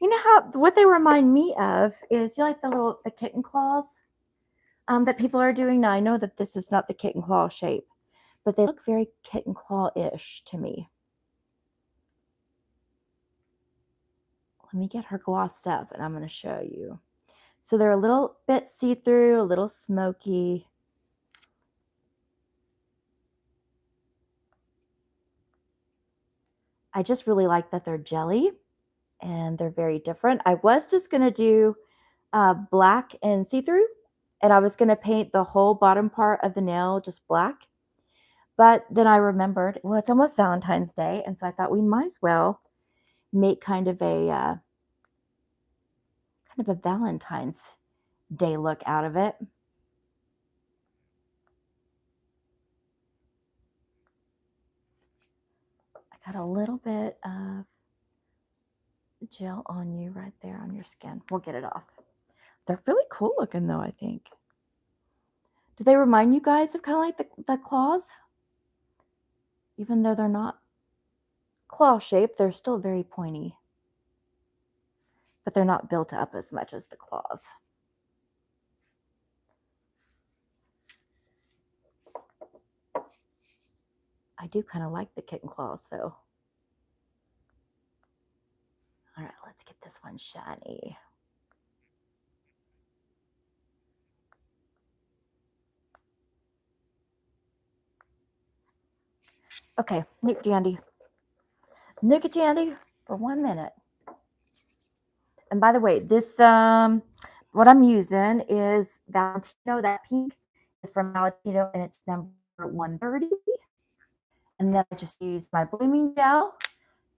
you know how, what they remind me of is, you know, like the kitten claws that people are doing now. I know that this is not the kitten claw shape, but they look very kitten claw-ish to me. Let me get her glossed up and I'm going to show you. So they're a little bit see-through, a little smoky. I just really like that they're jelly and they're very different. I was just going to do black and see-through, and I was going to paint the whole bottom part of the nail just black. But then I remembered, well, it's almost Valentine's Day, and so I thought we might as well make kind of a Valentine's Day look out of it. I got a little bit of gel on you right there on your skin. We'll get it off. They're really cool looking though, I think. Do they remind you guys of kind of like the claws? Even though they're not claw shaped, they're still very pointy. But they're not built up as much as the claws. I do kind of like the kitten claws though. All right, let's get this one shiny. Okay, nuke Jandy. Nuke it, Jandy, for 1 minute. And by the way, this, what I'm using is Valentino. That pink is from Valentino and it's number 130. And then I just used my blooming gel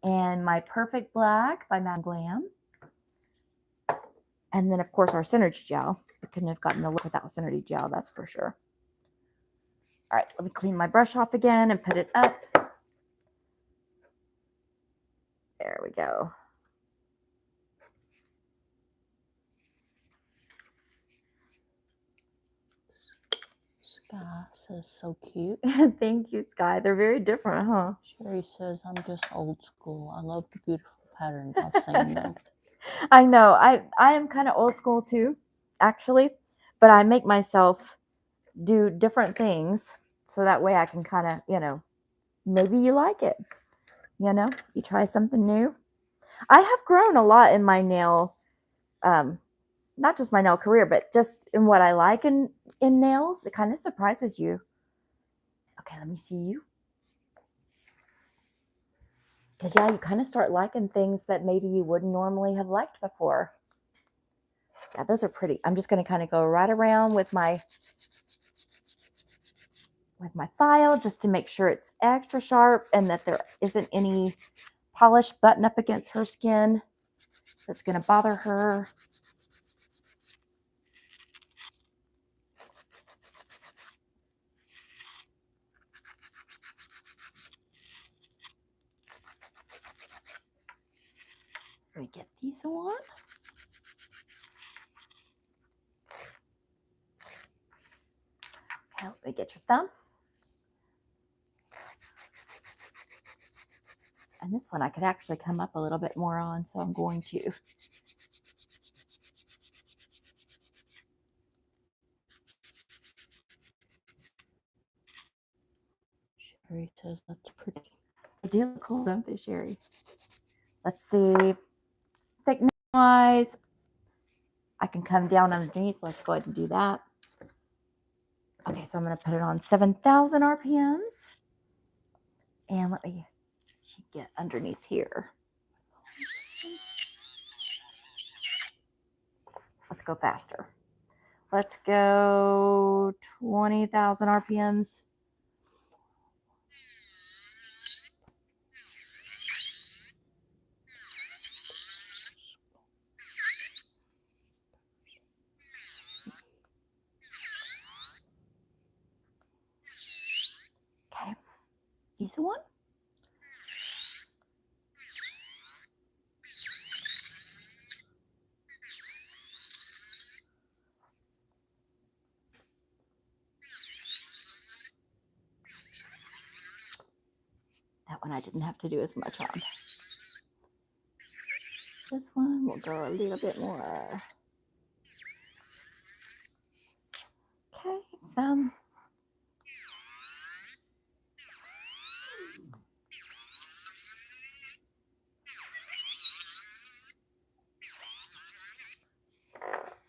and my perfect black by Glam. And then of course our synergy gel. I couldn't have gotten the look without synergy gel, that's for sure. All right, let me clean my brush off again and put it up. There we go. Sky says so cute. Thank you, Sky. They're very different, huh? Sherry says, I'm just old school. I love the beautiful patterns I've seen them. I know. I am kind of old school too, actually. But I make myself do different things so that way I can kind of, you know, maybe you like it. You know, you try something new. I have grown a lot in my nail not just my nail career, but just in what I like in nails. It kind of surprises you. Okay, let me see you. Because, yeah, you kind of start liking things that maybe you wouldn't normally have liked before. Yeah, those are pretty. I'm just going to kind of go right around with my file just to make sure it's extra sharp and that there isn't any polish button up against her skin that's going to bother her. Let me get these on. Okay, let me get your thumb. And this one I could actually come up a little bit more on, so I'm going to. Sherry says that's pretty. They do look cool, don't they, Sherry? Let's see. Thickness-wise, I can come down underneath. Let's go ahead and do that. Okay, so I'm going to put it on 7,000 RPMs. And let me get underneath here. Let's go faster. Let's go 20,000 RPMs. Okay, easy one. That one I didn't have to do as much on. This one will go a little bit more. Okay, thumb.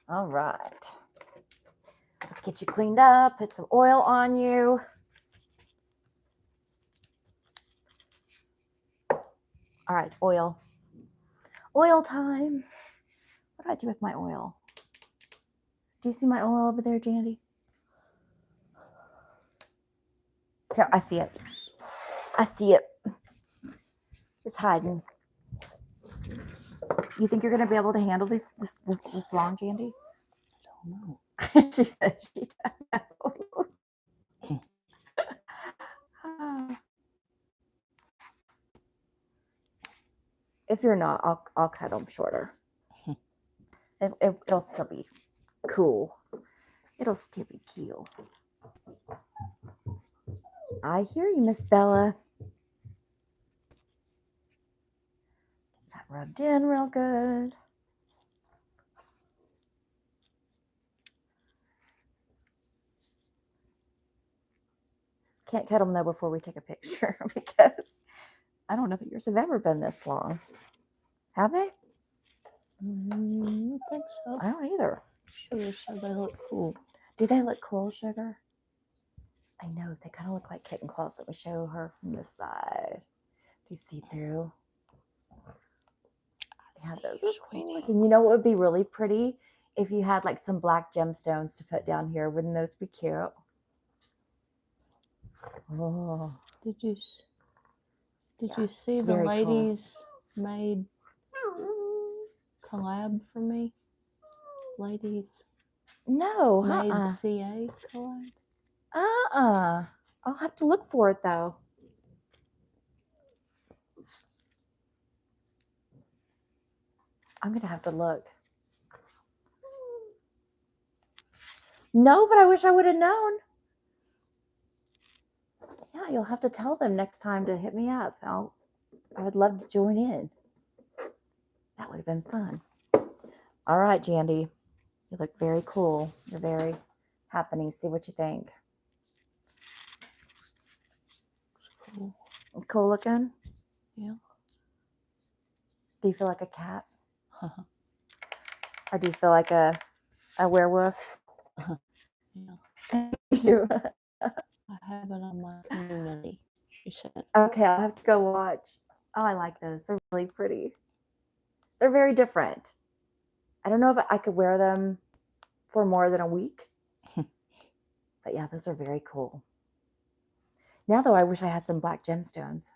All right. Let's get you cleaned up. Put some oil on you. All right, oil. Oil time. What do I do with my oil? Do you see my oil over there, Jandy? Here, I see it. I see it. It's hiding. You think you're going to be able to handle this long, Jandy? I don't know. She said she doesn't know. If you're not, I'll cut them shorter. It'll still be cool. It'll still be cool. I hear you, Miss Bella. Get that rubbed in real good. Can't cut them though before we take a picture because I don't know that yours have ever been this long. Have they? I don't think so. I don't either. Sugar said they look cool. Do they look cool, Sugar? I know, they kind of look like kitten claws. Let me show her from this side. Do you see through? Yeah, those are cool looking. You know what would be really pretty? If you had like some black gemstones to put down here. Wouldn't those be cute? Oh. Did you see the very ladies made collab for me? Ladies No, made CA collab. I'll have to look for it though. I'm gonna have to look. No, but I wish I would have known. Yeah, you'll have to tell them next time to hit me up. I would love to join in. That would have been fun. All right, Jandy. You look very cool. You're very happening. See what you think. Cool. Cool looking? Yeah. Do you feel like a cat? Or do you feel like a werewolf? Yeah. You do. I have it on my community, she said. Okay, I'll have to go watch. Oh, I like those. They're really pretty. They're very different. I don't know if I could wear them for more than a week. But yeah, those are very cool. Now, though, I wish I had some black gemstones.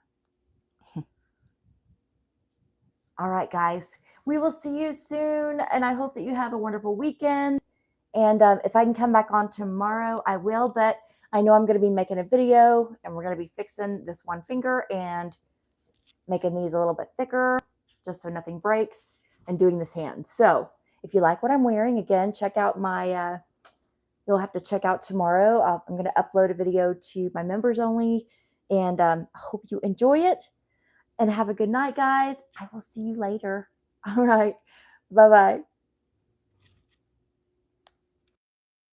All right, guys. We will see you soon. And I hope that you have a wonderful weekend. And if I can come back on tomorrow, I will. But I know I'm going to be making a video. And we're going to be fixing this one finger and making these a little bit thicker, just so nothing breaks, and doing this hand. So if you like what I'm wearing, again, check out my, you'll have to check out tomorrow. I'm going to upload a video to my members only, and I hope you enjoy it, and have a good night, guys. I will see you later. All right. Bye-bye.